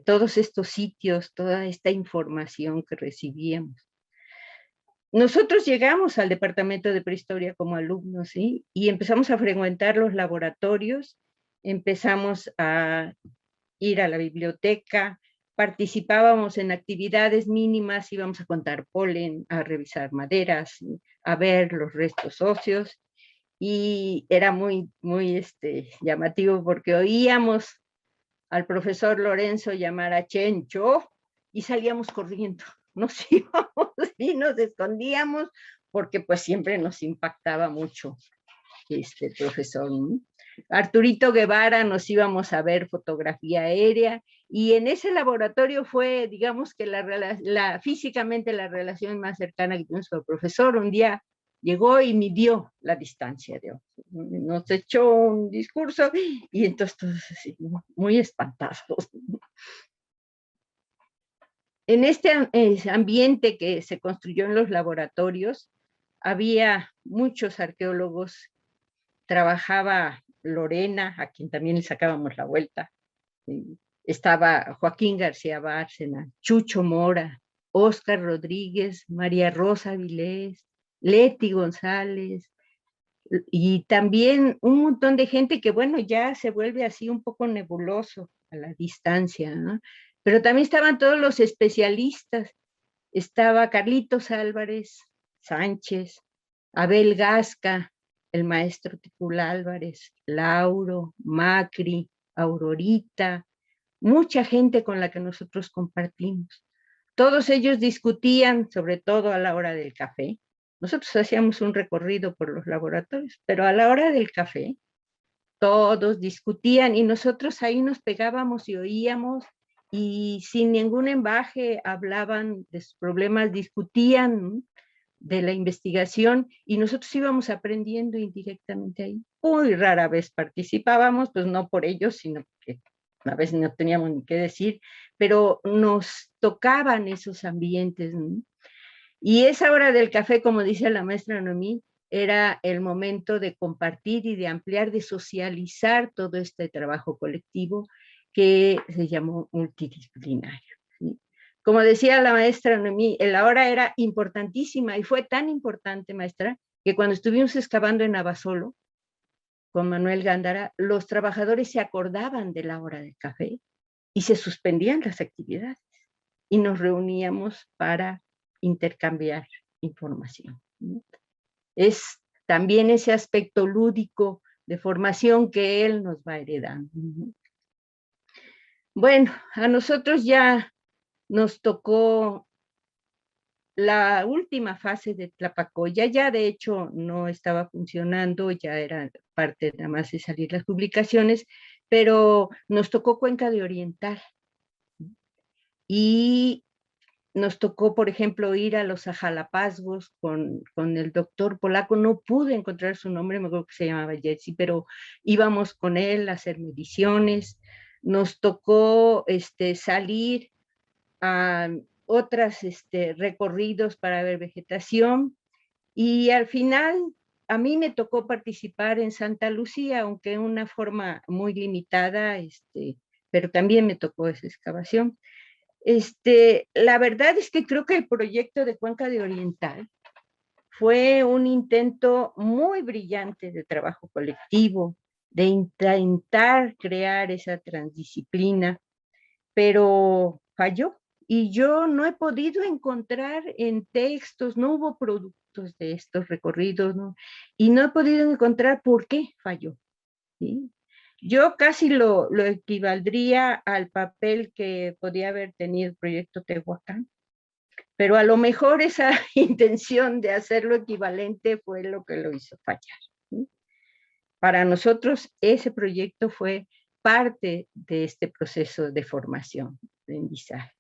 todos estos sitios, toda esta información que recibíamos. Nosotros llegamos al departamento de prehistoria como alumnos, ¿sí?, y empezamos a frecuentar los laboratorios, empezamos a ir a la biblioteca, participábamos en actividades mínimas, íbamos a contar polen, a revisar maderas, a ver los restos óseos, y era muy, muy llamativo porque oíamos al profesor Lorenzo llamar a Chencho y salíamos corriendo, nos íbamos y nos escondíamos porque pues siempre nos impactaba mucho este profesor, ¿no? Arturito Guevara nos íbamos a ver fotografía aérea, y en ese laboratorio fue, digamos que físicamente la relación más cercana que tuvimos con el profesor. Un día llegó y midió la distancia, nos echó un discurso y entonces todos así, muy espantados. En este ambiente que se construyó en los laboratorios, había muchos arqueólogos. Trabajaba Lorena, a quien también le sacábamos la vuelta. Estaba Joaquín García Bárcena, Chucho Mora, Óscar Rodríguez, María Rosa Vilés, Leti González, y también un montón de gente que, bueno, ya se vuelve así un poco nebuloso a la distancia, ¿no? Pero también estaban todos los especialistas. Estaba Carlitos Álvarez Sánchez, Abel Gasca, el maestro Ticul Álvarez, Lauro, Macri, Aurorita, mucha gente con la que nosotros compartimos. Todos ellos discutían, sobre todo a la hora del café. Nosotros hacíamos un recorrido por los laboratorios, pero a la hora del café, todos discutían y nosotros ahí nos pegábamos y oíamos, y sin ningún embaje hablaban de sus problemas, discutían de la investigación, y nosotros íbamos aprendiendo indirectamente ahí. Muy rara vez participábamos, pues no por ellos, sino porque a veces no teníamos ni qué decir, pero nos tocaban esos ambientes, ¿no? Y esa hora del café, como dice la maestra Noemí, era el momento de compartir y de ampliar, de socializar todo este trabajo colectivo que se llamó multidisciplinario, ¿sí? Como decía la maestra Noemí, la hora era importantísima, y fue tan importante, maestra, que cuando estuvimos excavando en Abasolo con Manuel Gándara, los trabajadores se acordaban de la hora del café y se suspendían las actividades y nos reuníamos para intercambiar información, ¿no? Es también ese aspecto lúdico de formación que él nos va heredando. Bueno, a nosotros ya nos tocó la última fase de Tlapacoya. Ya de hecho no estaba funcionando, ya era parte nada más de salir las publicaciones, pero nos tocó Cuenca de Oriental. Y nos tocó, por ejemplo, ir a los Ajalapazgos con el doctor polaco. No pude encontrar su nombre, me acuerdo que se llamaba Jesse, pero íbamos con él a hacer mediciones. Nos tocó salir a otros recorridos para ver vegetación, Y al final, a mí me tocó participar en Santa Lucía, aunque en una forma muy limitada, pero también me tocó esa excavación. La verdad es que creo que el proyecto de Cuenca de Oriental fue un intento muy brillante de trabajo colectivo, de intentar crear esa transdisciplina, pero falló. Y yo no he podido encontrar en textos, no hubo productos de estos recorridos, ¿no? Y no he podido encontrar por qué falló, ¿sí? Yo casi lo equivaldría al papel que podía haber tenido el proyecto Tehuacán, pero a lo mejor esa intención de hacerlo equivalente fue lo que lo hizo fallar, ¿sí? Para nosotros ese proyecto fue parte de este proceso de formación, aprendizaje.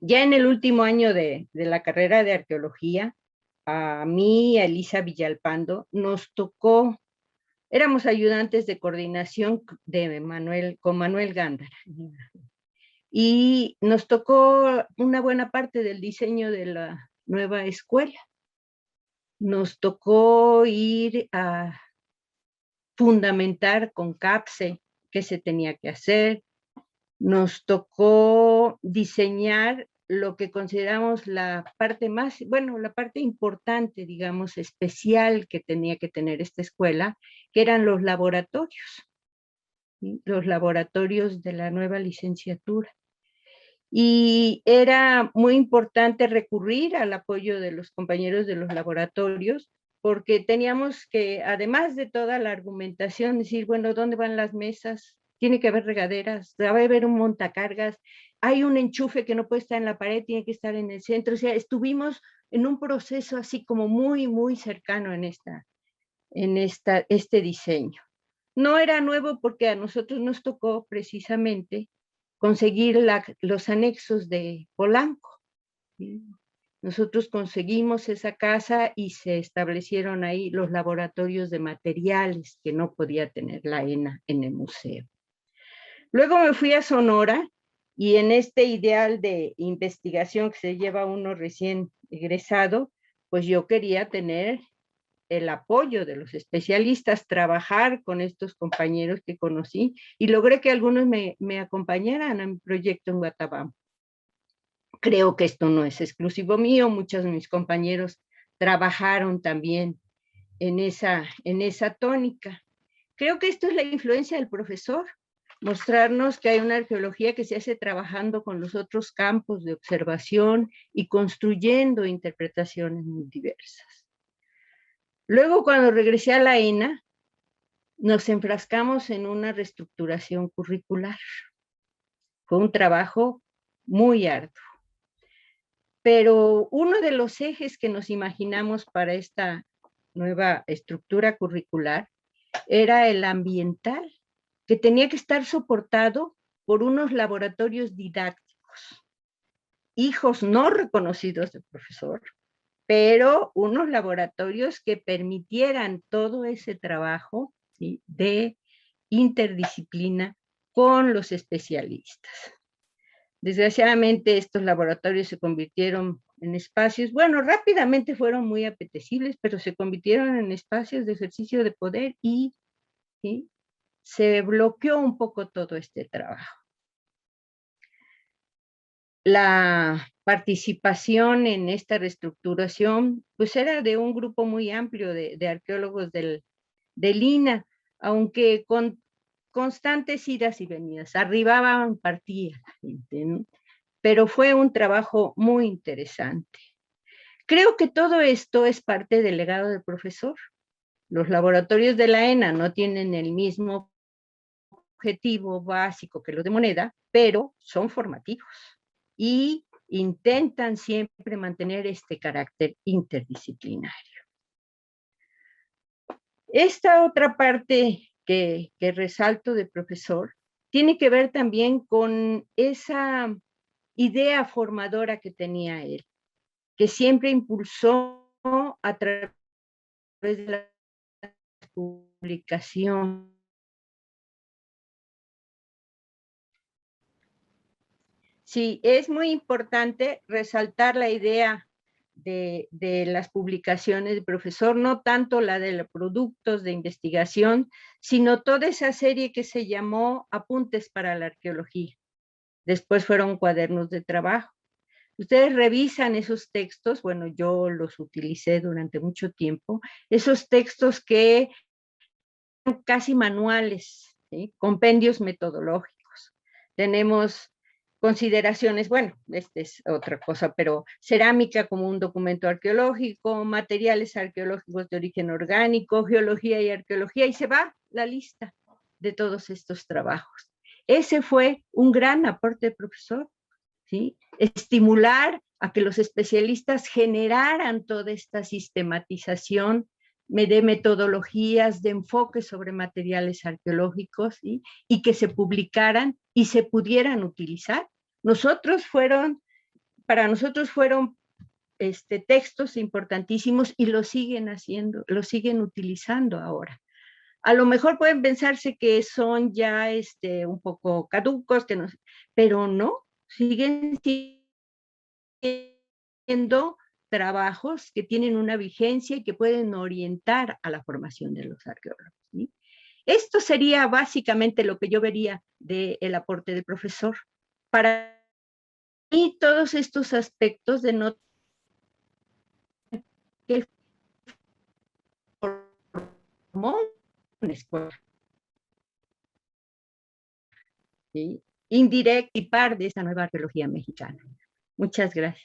Ya en el último año de la carrera de arqueología, a mí, a Elisa Villalpando, nos tocó, éramos ayudantes de coordinación con Manuel Gándara, y nos tocó una buena parte del diseño de la nueva escuela. Nos tocó ir a fundamentar con CAPSE qué se tenía que hacer. Nos tocó diseñar lo que consideramos la parte más, bueno, la parte importante, digamos, especial que tenía que tener esta escuela, que eran los laboratorios, ¿sí? Los laboratorios de la nueva licenciatura. Y era muy importante recurrir al apoyo de los compañeros de los laboratorios, porque teníamos que, además de toda la argumentación, decir, bueno, ¿dónde van las mesas? Tiene que haber regaderas, va a haber un montacargas, hay un enchufe que no puede estar en la pared, tiene que estar en el centro. O sea, estuvimos en un proceso así como muy, muy cercano en este diseño. No era nuevo porque a nosotros nos tocó precisamente conseguir los anexos de Polanco, ¿sí? Nosotros conseguimos esa casa y se establecieron ahí los laboratorios de materiales que no podía tener la ENA en el museo. Luego me fui a Sonora y en este ideal de investigación que se lleva uno recién egresado, pues yo quería tener el apoyo de los especialistas, trabajar con estos compañeros que conocí y logré que algunos me acompañaran a mi proyecto en Guatabam. Creo que esto no es exclusivo mío, muchos de mis compañeros trabajaron también en esa tónica. Creo que esto es la influencia del profesor, mostrarnos que hay una arqueología que se hace trabajando con los otros campos de observación y construyendo interpretaciones muy diversas. Luego, cuando regresé a la ENA, nos enfrascamos en una reestructuración curricular. Fue un trabajo muy arduo. Pero uno de los ejes que nos imaginamos para esta nueva estructura curricular era el ambiental, que tenía que estar soportado por unos laboratorios didácticos, hijos no reconocidos del profesor, pero unos laboratorios que permitieran todo ese trabajo, ¿sí?, de interdisciplina con los especialistas. Desgraciadamente estos laboratorios se convirtieron en espacios, bueno, rápidamente fueron muy apetecibles, pero se convirtieron en espacios de ejercicio de poder y, ¿sí?, se bloqueó un poco todo este trabajo. La participación en esta reestructuración, pues era de un grupo muy amplio de arqueólogos del INAH, aunque con constantes idas y venidas, arribaban, partían la gente, ¿no? Pero fue un trabajo muy interesante. Creo que todo esto es parte del legado del profesor. Los laboratorios de la ENA no tienen el mismo objetivo básico que los de Moneda, pero son formativos y intentan siempre mantener este carácter interdisciplinario. Esta otra parte que resalto de profesor tiene que ver también con esa idea formadora que tenía él, que siempre impulsó a través de la publicación. Sí, es muy importante resaltar la idea de las publicaciones del profesor, no tanto la de los productos de investigación, sino toda esa serie que se llamó Apuntes para la Arqueología. Después fueron cuadernos de trabajo. Ustedes revisan esos textos, bueno, yo los utilicé durante mucho tiempo, esos textos que son casi manuales, ¿sí? Compendios metodológicos. Tenemos consideraciones, bueno, esta es otra cosa, pero cerámica como un documento arqueológico, materiales arqueológicos de origen orgánico, geología y arqueología, y se va la lista de todos estos trabajos. Ese fue un gran aporte del profesor, ¿sí? Estimular a que los especialistas generaran toda esta sistematización de metodologías, de enfoques sobre materiales arqueológicos, ¿sí? Y que se publicaran y se pudieran utilizar. Para nosotros fueron textos importantísimos y lo siguen haciendo, lo siguen utilizando ahora. A lo mejor pueden pensarse que son ya un poco caducos, que no, pero no, siguen siendo trabajos que tienen una vigencia y que pueden orientar a la formación de los arqueólogos, ¿sí? Esto sería básicamente lo que yo vería del aporte del profesor. Para mí, todos estos aspectos denotan que él formó una escuela, ¿sí? Indirecta y par de esta nueva arqueología mexicana. Muchas gracias.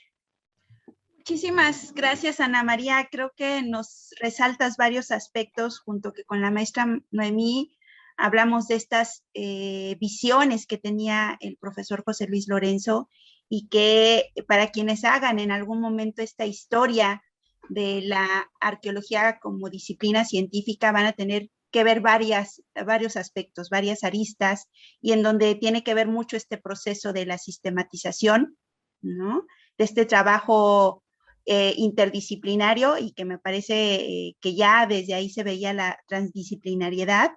Muchísimas gracias, Ana María. Creo que nos resaltas varios aspectos junto que con la maestra Noemí. Hablamos de estas visiones que tenía el profesor José Luis Lorenzo y que para quienes hagan en algún momento esta historia de la arqueología como disciplina científica van a tener que ver varios aspectos, varias aristas, y en donde tiene que ver mucho este proceso de la sistematización, ¿no? De este trabajo interdisciplinario, y que me parece que ya desde ahí se veía la transdisciplinariedad,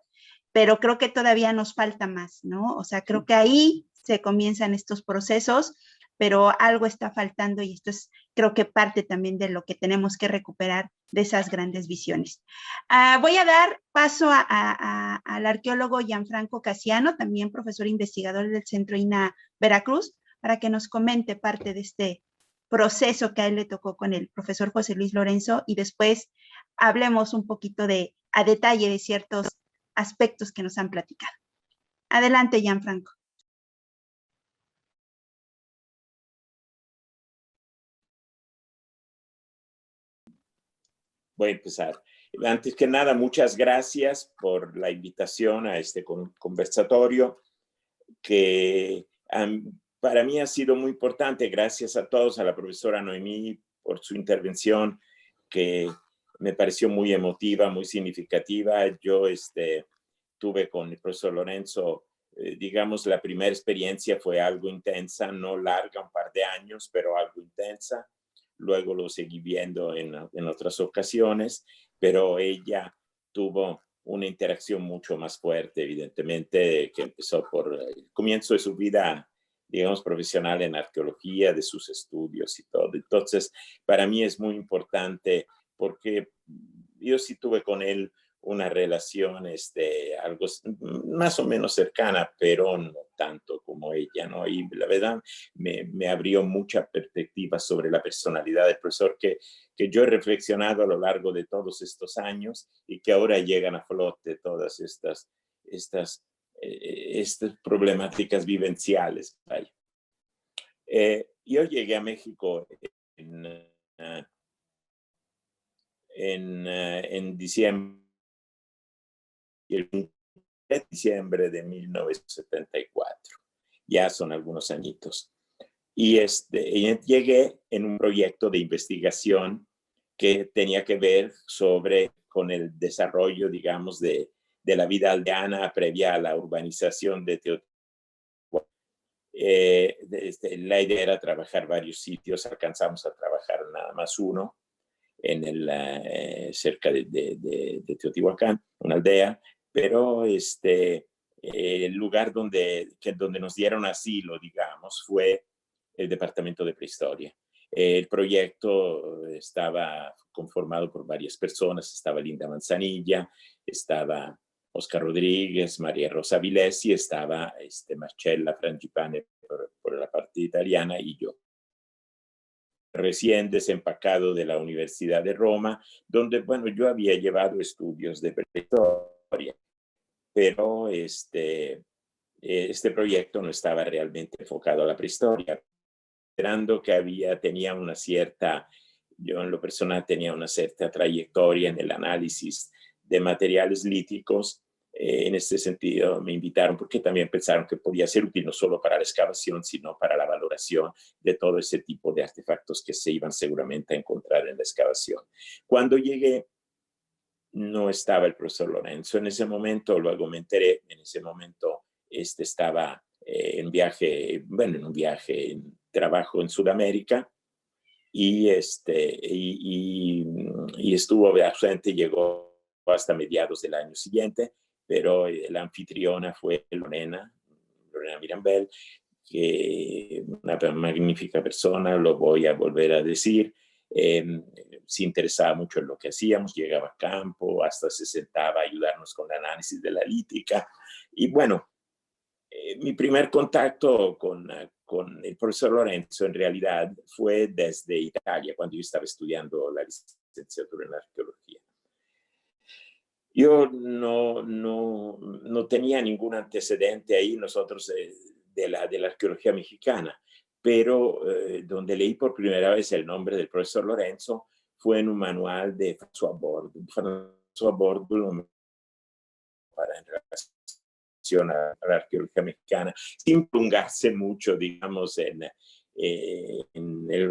pero creo que todavía nos falta más, ¿no? O sea, creo que ahí se comienzan estos procesos, pero algo está faltando y esto es, creo que parte también de lo que tenemos que recuperar de esas grandes visiones. Voy a dar paso al arqueólogo Gianfranco Casiano, también profesor investigador del Centro INAH Veracruz, para que nos comente parte de este proceso que a él le tocó con el profesor José Luis Lorenzo, y después hablemos un poquito a detalle de ciertos aspectos que nos han platicado. Adelante, Gianfranco. Voy a empezar. Antes que nada, muchas gracias por la invitación a este conversatorio que para mí ha sido muy importante. Gracias a todos, a la profesora Noemí por su intervención, que me pareció muy emotiva, muy significativa. Yo tuve con el profesor Lorenzo, digamos, la primera experiencia fue algo intensa, no larga, un par de años, pero algo intensa. Luego lo seguí viendo en otras ocasiones, pero ella tuvo una interacción mucho más fuerte, evidentemente, que empezó por el comienzo de su vida, digamos, profesional en arqueología, de sus estudios y todo. Entonces, para mí es muy importante porque yo sí tuve con él una relación algo más o menos cercana, pero no tanto como ella, ¿no? Y la verdad me abrió mucha perspectiva sobre la personalidad del profesor que yo he reflexionado a lo largo de todos estos años y que ahora llegan a flote todas estas problemáticas vivenciales. Yo llegué a México en diciembre, el 20 de diciembre de 1974. Ya son algunos añitos. Y llegué en un proyecto de investigación que tenía que ver con el desarrollo, digamos, de la vida aldeana previa a la urbanización de Teotihuacán. La idea era trabajar varios sitios, alcanzamos a trabajar nada más uno, cerca de Teotihuacán, una aldea, pero el lugar donde nos dieron asilo, digamos, fue el Departamento de Prehistoria. El proyecto estaba conformado por varias personas, estaba Linda Manzanilla, estaba Oscar Rodríguez, María Rosa Vilés y estaba Marcella Frangipane por la parte italiana y yo. Recién desempacado de la Universidad de Roma, donde, bueno, yo había llevado estudios de prehistoria, pero este proyecto no estaba realmente enfocado a la prehistoria, considerando que tenía una cierta, yo en lo personal tenía una cierta trayectoria en el análisis de materiales líticos. En este sentido me invitaron porque también pensaron que podía ser útil no solo para la excavación, sino para la valoración de todo ese tipo de artefactos que se iban seguramente a encontrar en la excavación. Cuando llegué, no estaba el profesor Lorenzo en ese momento, luego me enteré, en ese momento estaba en un viaje, en trabajo en Sudamérica, y estuvo ausente, llegó hasta mediados del año siguiente, pero la anfitriona fue Lorena Mirambel, que una magnífica persona, lo voy a volver a decir. Se interesaba mucho en lo que hacíamos, llegaba a campo, hasta se sentaba a ayudarnos con el análisis de la lítica. Y bueno, mi primer contacto con el profesor Lorenzo en realidad fue desde Italia, cuando yo estaba estudiando la licenciatura en arqueología. Yo no tenía ningún antecedente ahí, nosotros de la arqueología mexicana, pero donde leí por primera vez el nombre del profesor Lorenzo fue en un manual de François Borde. François Borde para en relación a la arqueología mexicana, sin prolongarse mucho, digamos, en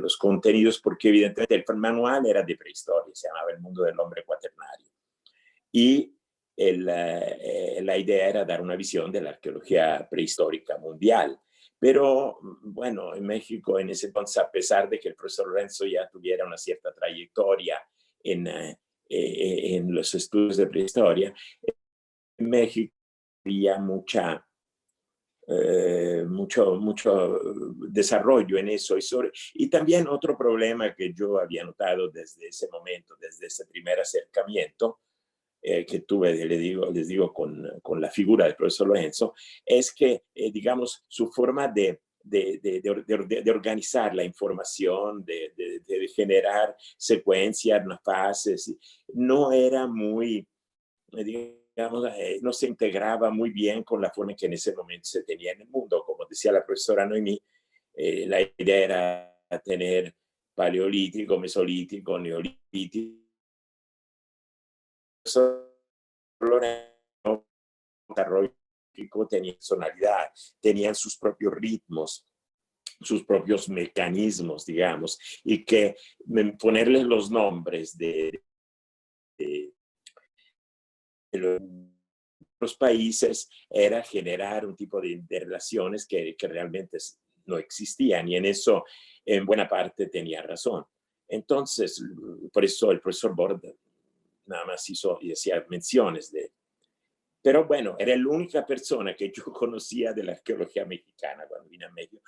los contenidos, porque evidentemente el manual era de prehistoria, se llamaba El mundo del hombre cuaternario. Y la idea era dar una visión de la arqueología prehistórica mundial. Pero bueno, en México en ese entonces, a pesar de que el profesor Lorenzo ya tuviera una cierta trayectoria en los estudios de prehistoria, en México había mucho desarrollo en eso. Y también otro problema que yo había notado desde ese momento, desde ese primer acercamiento, que tuve, les digo con la figura del profesor Lorenzo, es que, digamos, su forma de organizar la información, de generar secuencias, fases, no era muy, digamos, no se integraba muy bien con la forma en que en ese momento se tenía en el mundo. Como decía la profesora Noemí, la idea era tener paleolítico, mesolítico, neolítico. Lorenzo tenía personalidad, tenían sus propios ritmos, sus propios mecanismos, digamos, y que ponerles los nombres de los países era generar un tipo de relaciones que realmente no existían, y en eso en buena parte tenía razón. Entonces, por eso el profesor Borde nada más hizo y hacía menciones de. Pero bueno, era la única persona que yo conocía de la arqueología mexicana cuando vine a México,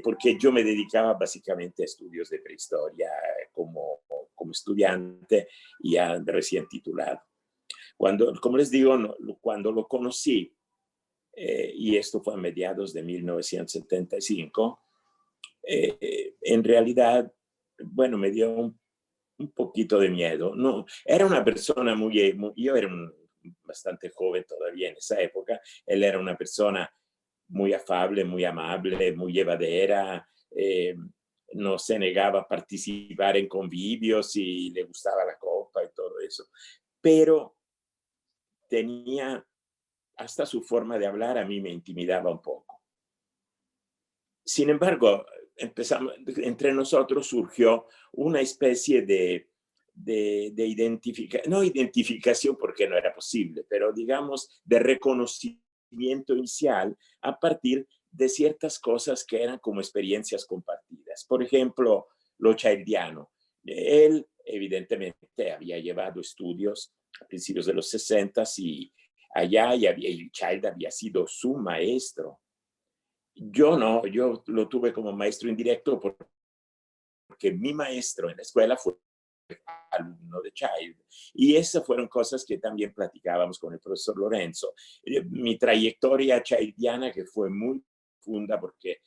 porque yo me dedicaba básicamente a estudios de prehistoria como estudiante y ya recién titulado. Como les digo, cuando lo conocí, y esto fue a mediados de 1975, en realidad, bueno, me dio un poquito de miedo. No, era una persona yo era bastante joven todavía en esa época. Él era una persona muy afable, muy amable, muy llevadera. No se negaba a participar en convivios y le gustaba la copa y todo eso. Pero tenía, hasta su forma de hablar a mí me intimidaba un poco. Sin embargo, entre nosotros surgió una especie de no identificación porque no era posible, pero digamos de reconocimiento inicial a partir de ciertas cosas que eran como experiencias compartidas. Por ejemplo, lo childiano. Él evidentemente había llevado estudios a principios de los 60 y allá y Child había sido su maestro. Yo no, yo lo tuve como maestro indirecto porque porque mi maestro en la escuela fue alumno de Child. Y esas fueron cosas que también platicábamos con el profesor Lorenzo. Mi trayectoria childiana, que fue muy profunda, porque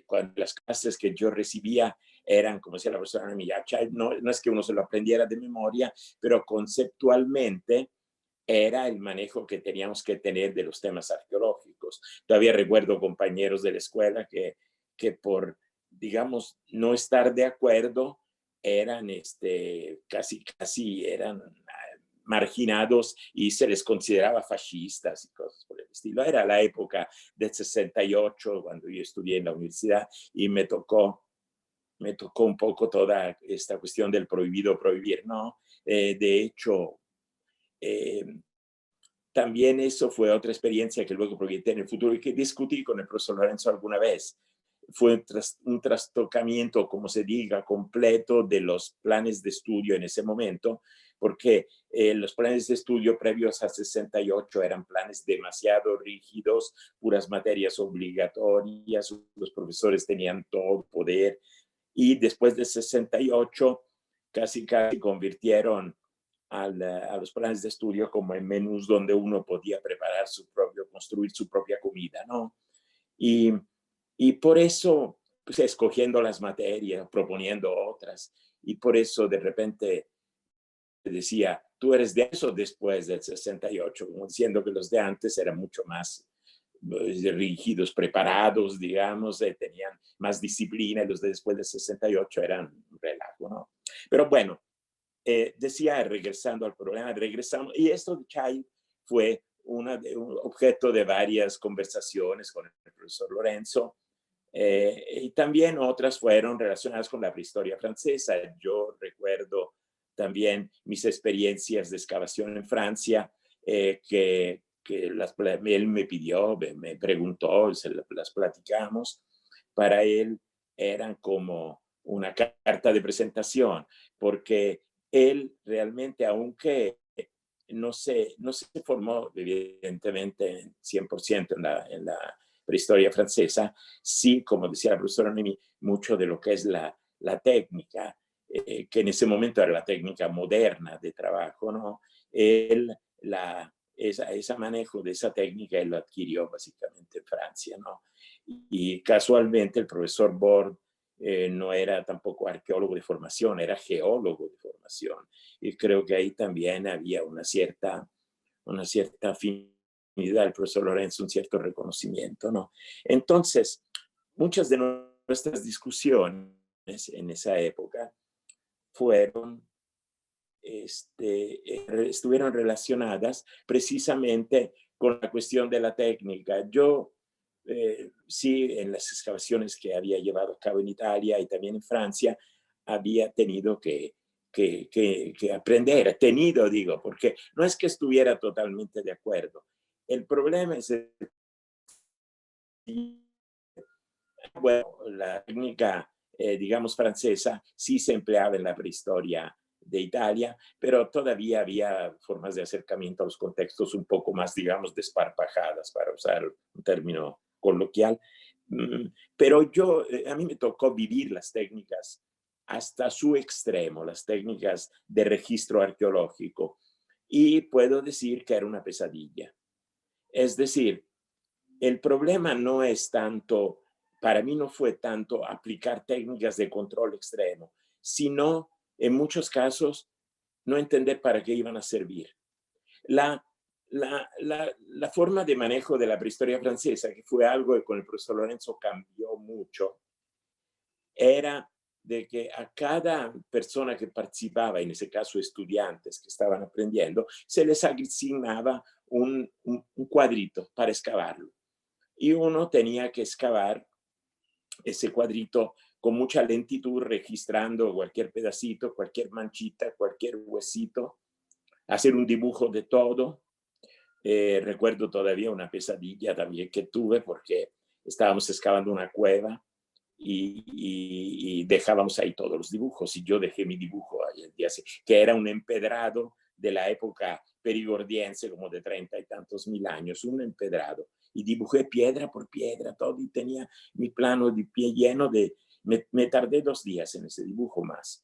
cuando las clases que yo recibía eran, como decía la profesora Milla, Child no es que uno se lo aprendiera de memoria, pero conceptualmente era el manejo que teníamos que tener de los temas arqueológicos. Todavía recuerdo compañeros de la escuela que por, digamos, no estar de acuerdo, eran casi eran marginados y se les consideraba fascistas y cosas por el estilo. Era la época del 68, cuando yo estudié en la universidad, y me tocó un poco toda esta cuestión del prohibido prohibir, ¿no? De hecho, también eso fue otra experiencia que luego proyecté en el futuro y que discutí con el profesor Lorenzo alguna vez. Fue un trastocamiento, como se diga, completo de los planes de estudio en ese momento, porque los planes de estudio previos a 68 eran planes demasiado rígidos, puras materias obligatorias, los profesores tenían todo poder, y después de 68 casi convirtieron a los planes de estudio como en menús donde uno podía preparar construir su propia comida, ¿no? Y por eso, pues, escogiendo las materias, proponiendo otras, y por eso de repente decía, tú eres de eso después del 68, como diciendo que los de antes eran mucho más rígidos, preparados, digamos, tenían más disciplina, y los de después del 68 eran un relajo, ¿no? Pero bueno, decía, regresando al problema, regresamos, y esto de Child fue un objeto de varias conversaciones con el profesor Lorenzo, y también otras fueron relacionadas con la prehistoria francesa. Yo recuerdo también mis experiencias de excavación en Francia, que él me pidió, me preguntó, las platicamos. Para él eran como una carta de presentación, porque él realmente, aunque no se formó evidentemente 100% en la prehistoria francesa, sí, como decía la profesora Noemi, mucho de lo que es la técnica, que en ese momento era la técnica moderna de trabajo, ¿no? Él, ese manejo de esa técnica, él lo adquirió básicamente en Francia, ¿no? Y casualmente el profesor Bord no era tampoco arqueólogo de formación, era geólogo de formación. Y creo que ahí también había una cierta afinidad del profesor Lorenzo, un cierto reconocimiento, ¿no? Entonces, muchas de nuestras discusiones en esa época estuvieron relacionadas precisamente con la cuestión de la técnica. Yo sí, en las excavaciones que había llevado a cabo en Italia y también en Francia, había tenido que aprender, digo, porque no es que estuviera totalmente de acuerdo. El problema es, bueno, la técnica, digamos, francesa sí se empleaba en la prehistoria de Italia, pero todavía había formas de acercamiento a los contextos un poco más, digamos, desparpajadas, para usar un término coloquial. Pero a mí me tocó vivir las técnicas hasta su extremo, las técnicas de registro arqueológico, y puedo decir que era una pesadilla. Es decir, el problema no es tanto, para mí no fue tanto aplicar técnicas de control extremo, sino en muchos casos no entender para qué iban a servir. La forma de manejo de la prehistoria francesa, que fue algo que con el profesor Lorenzo cambió mucho, era de que a cada persona que participaba, en ese caso estudiantes que estaban aprendiendo, se les asignaba un cuadrito para excavarlo. Y uno tenía que excavar ese cuadrito con mucha lentitud, registrando cualquier pedacito, cualquier manchita, cualquier huesito, hacer un dibujo de todo. Recuerdo todavía una pesadilla también que tuve, porque estábamos excavando una cueva y dejábamos ahí todos los dibujos, y yo dejé mi dibujo ahí el día que era un empedrado de la época perigordiense, como de 30 y tantos mil años, un empedrado, y dibujé piedra por piedra todo, y tenía mi plano de pie lleno de Me tardé 2 días en ese dibujo más.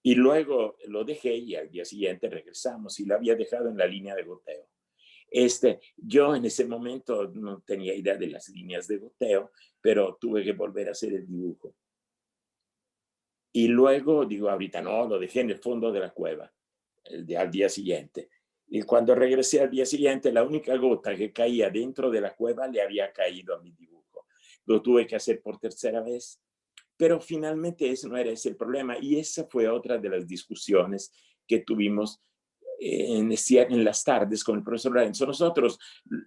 Y luego lo dejé y al día siguiente regresamos y lo había dejado en la línea de goteo. Yo en ese momento no tenía idea de las líneas de goteo, pero tuve que volver a hacer el dibujo. Y luego digo, ahorita no, lo dejé en el fondo de la cueva al día siguiente. Y cuando regresé al día siguiente, la única gota que caía dentro de la cueva le había caído a mi dibujo. Lo tuve que hacer por tercera vez. Pero finalmente ese no era ese el problema. Y esa fue otra de las discusiones que tuvimos en las tardes con el profesor Lorenzo. Nosotros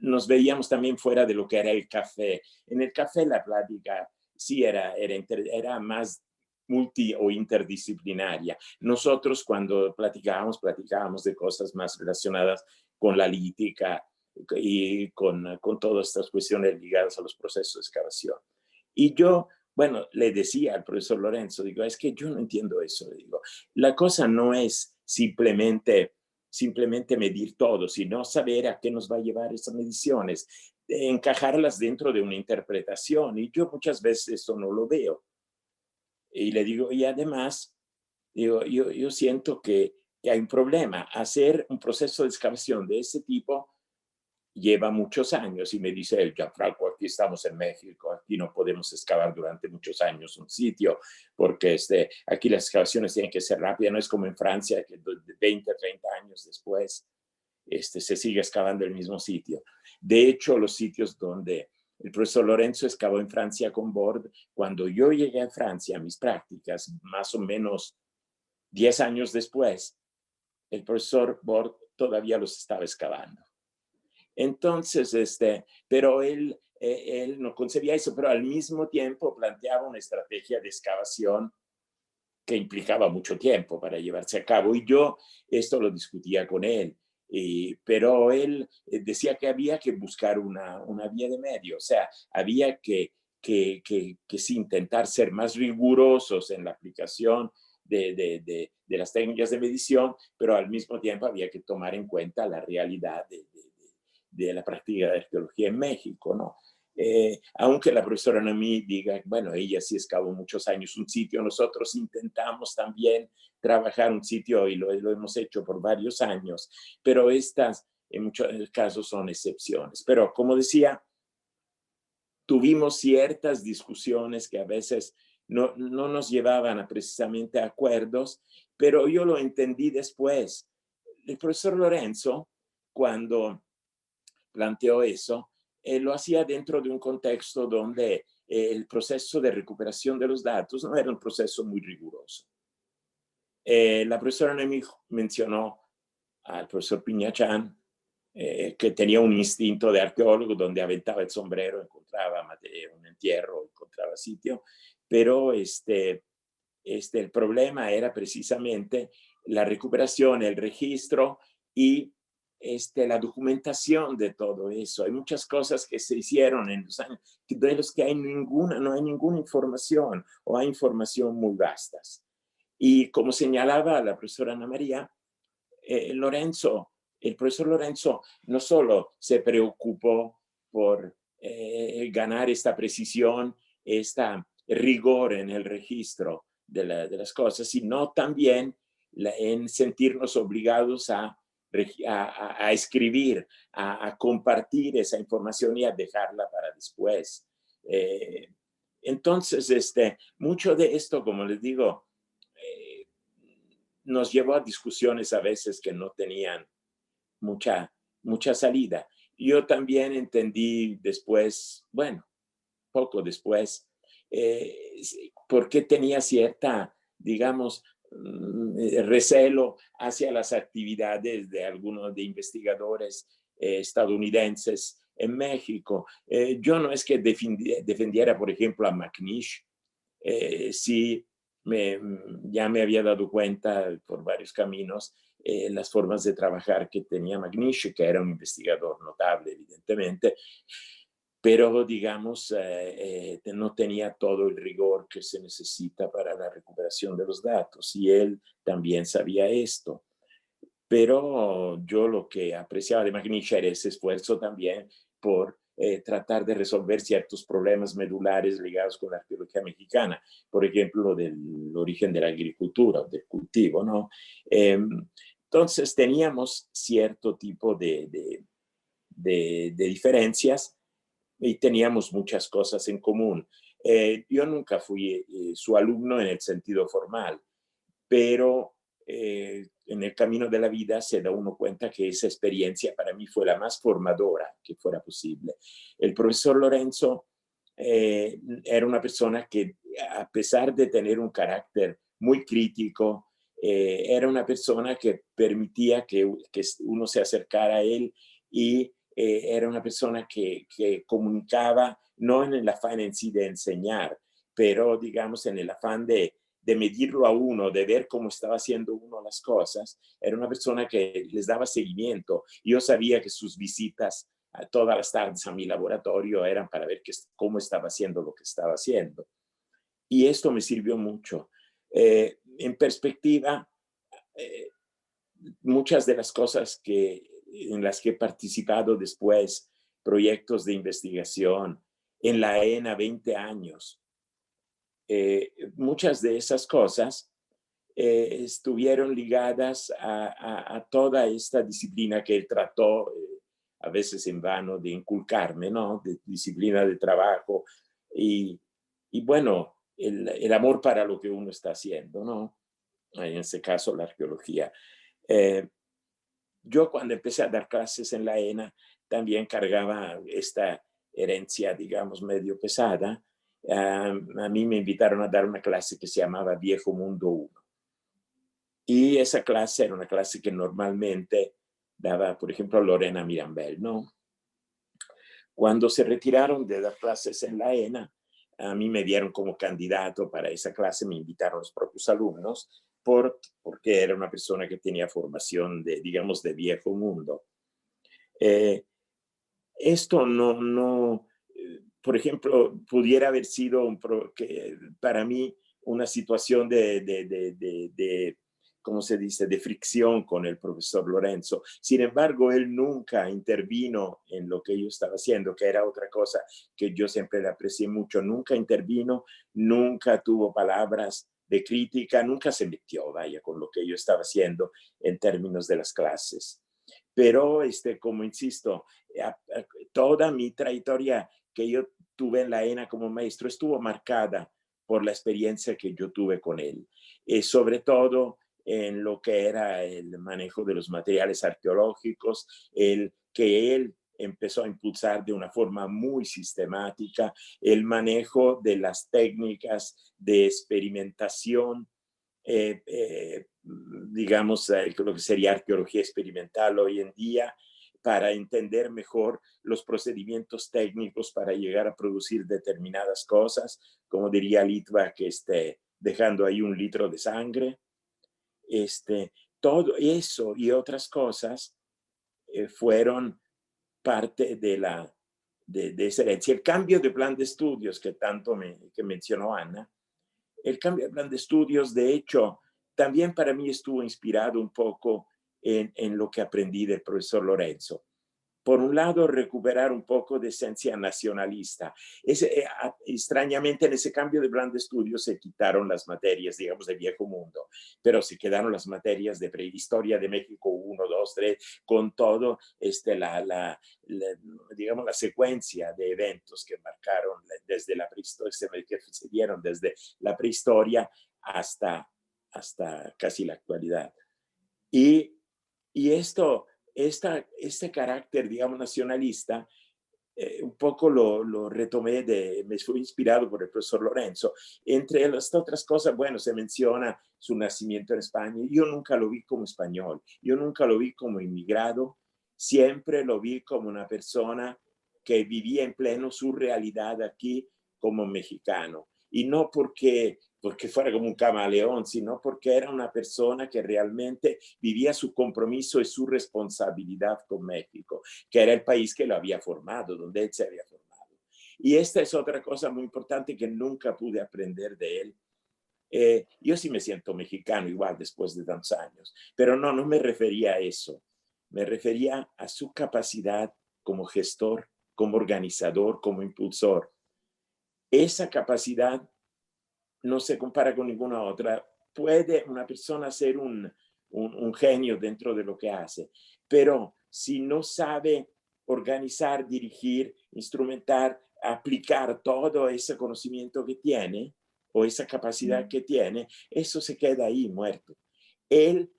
nos veíamos también fuera de lo que era el café. En el café la plática sí era más multi o interdisciplinaria. Nosotros cuando platicábamos de cosas más relacionadas con la lítica y con todas estas cuestiones ligadas a los procesos de excavación. Y yo, bueno, le decía al profesor Lorenzo, digo, es que yo no entiendo eso. Digo, la cosa no es simplemente medir todo, sino saber a qué nos va a llevar esas mediciones, encajarlas dentro de una interpretación. Y yo muchas veces eso no lo veo. Y le digo, y además, digo, yo siento que hay un problema. Hacer un proceso de excavación de ese tipo lleva muchos años. Y me dice él, Gianfranco, aquí estamos en México, aquí no podemos excavar durante muchos años un sitio, porque aquí las excavaciones tienen que ser rápidas, no es como en Francia, que 20, 30 años después se sigue excavando el mismo sitio. De hecho, los sitios donde el profesor Lorenzo excavó en Francia con Bord, cuando yo llegué a Francia a mis prácticas, más o menos 10 años después, el profesor Bord todavía los estaba excavando. Entonces, pero él no concebía eso, pero al mismo tiempo planteaba una estrategia de excavación que implicaba mucho tiempo para llevarse a cabo. Y yo esto lo discutía con él. Pero él decía que había que buscar una vía de medio, o sea, había que sí intentar ser más rigurosos en la aplicación de las técnicas de medición, pero al mismo tiempo había que tomar en cuenta la realidad de la práctica de arqueología en México, ¿no? Aunque la profesora Noemí diga, bueno, ella sí excavó muchos años un sitio, nosotros intentamos también trabajar un sitio y lo hemos hecho por varios años, pero estas en muchos casos son excepciones. Pero como decía, tuvimos ciertas discusiones que a veces no nos llevaban precisamente a acuerdos, pero yo lo entendí después. El profesor Lorenzo, cuando planteó eso, lo hacía dentro de un contexto donde el proceso de recuperación de los datos no era un proceso muy riguroso. La profesora Noemí mencionó al profesor Piñachán, que tenía un instinto de arqueólogo donde aventaba el sombrero, encontraba un entierro, encontraba sitio, pero el problema era precisamente la recuperación, el registro y la documentación de todo eso. Hay muchas cosas que se hicieron en los años de los que no hay ninguna información o hay información muy vastas. Y como señalaba la profesora Ana María, el profesor Lorenzo no solo se preocupó por ganar esta precisión, esta rigor en el registro de las cosas, sino también en sentirnos obligados a escribir, a compartir esa información y a dejarla para después. Entonces, mucho de esto, como les digo, nos llevó a discusiones a veces que no tenían mucha salida. Yo también entendí después, bueno, poco después, por qué tenía cierta, digamos, recelo hacia las actividades de algunos de investigadores estadounidenses en México. Yo no es que defendiera, por ejemplo, a McNish, sí ya me había dado cuenta por varios caminos las formas de trabajar que tenía McNish, que era un investigador notable, evidentemente, pero digamos, no tenía todo el rigor que se necesita para la recuperación de los datos, y él también sabía esto. Pero yo lo que apreciaba de McNish era ese esfuerzo también por tratar de resolver ciertos problemas medulares ligados con la arqueología mexicana, por ejemplo, del origen de la agricultura, del cultivo, ¿no? Entonces teníamos cierto tipo de diferencias y teníamos muchas cosas en común. Yo nunca fui su alumno en el sentido formal, pero en el camino de la vida se da uno cuenta que esa experiencia para mí fue la más formadora que fuera posible. El profesor Lorenzo era una persona que, a pesar de tener un carácter muy crítico, era una persona que permitía que uno se acercara a él y era una persona que comunicaba no en el afán en sí de enseñar, pero digamos en el afán de medirlo a uno, de ver cómo estaba haciendo uno las cosas. Era una persona que les daba seguimiento. Yo sabía que sus visitas todas las tardes a mi laboratorio eran para ver cómo estaba haciendo lo que estaba haciendo. Y esto me sirvió mucho. En perspectiva, muchas de las cosas en las que he participado después, proyectos de investigación, en la ENA 20 años, muchas de esas cosas estuvieron ligadas a toda esta disciplina que él trató, a veces en vano, de inculcarme, ¿no? De disciplina de trabajo y bueno, el amor para lo que uno está haciendo, ¿no? En este caso, la arqueología. Yo cuando empecé a dar clases en la ENA también cargaba esta herencia, digamos, medio pesada. A mí me invitaron a dar una clase que se llamaba Viejo Mundo 1. Y esa clase era una clase que normalmente daba, por ejemplo, Lorena Mirambel, ¿no? Cuando se retiraron de dar clases en la ENA, a mí me dieron como candidato para esa clase, me invitaron los propios alumnos, porque era una persona que tenía formación de, digamos, de viejo mundo. Esto por ejemplo, pudiera haber sido para mí una situación ¿cómo se dice?, de fricción con el profesor Lorenzo. Sin embargo, él nunca intervino en lo que yo estaba haciendo, que era otra cosa que yo siempre le aprecié mucho. Nunca intervino, nunca tuvo palabras de crítica, nunca se metió, vaya, con lo que yo estaba haciendo en términos de las clases. Pero, como insisto, toda mi trayectoria que yo tuve en la ENA como maestro estuvo marcada por la experiencia que yo tuve con él. Sobre todo en lo que era el manejo de los materiales arqueológicos, que él empezó a impulsar de una forma muy sistemática, el manejo de las técnicas de experimentación, digamos, lo que sería arqueología experimental hoy en día, para entender mejor los procedimientos técnicos para llegar a producir determinadas cosas, como diría Litva, que dejando ahí 1 litro de sangre. Todo eso y otras cosas fueron parte de esa herencia. El cambio de plan de estudios que que mencionó Ana, el cambio de plan de estudios, de hecho, también para mí estuvo inspirado un poco en lo que aprendí del profesor Lorenzo. Por un lado, recuperar un poco de esencia nacionalista. Extrañamente, en ese cambio de plan de estudios se quitaron las materias, digamos, de viejo mundo, pero se quedaron las materias de prehistoria de México 1, 2, 3, con todo, digamos, la secuencia de eventos que marcaron desde la prehistoria, que se dieron desde la prehistoria hasta casi la actualidad. Y este carácter, digamos, nacionalista, un poco lo retomé, me fui inspirado por el profesor Lorenzo. Entre las otras cosas, bueno, se menciona su nacimiento en España. Yo nunca lo vi como español, yo nunca lo vi como inmigrado, siempre lo vi como una persona que vivía en pleno su realidad aquí como mexicano. Y no porque fuera como un camaleón, sino porque era una persona que realmente vivía su compromiso y su responsabilidad con México, que era el país que lo había formado, donde él se había formado. Y esta es otra cosa muy importante que nunca pude aprender de él. Yo sí me siento mexicano igual después de tantos años, pero no me refería a eso. Me refería a su capacidad como gestor como organizador, como impulsor. Esa capacidad no se compara con ninguna otra. Puede una persona ser un genio dentro de lo que hace, pero si no sabe organizar, dirigir, instrumentar, aplicar todo ese conocimiento que tiene o esa capacidad que tiene, eso se queda ahí muerto. Él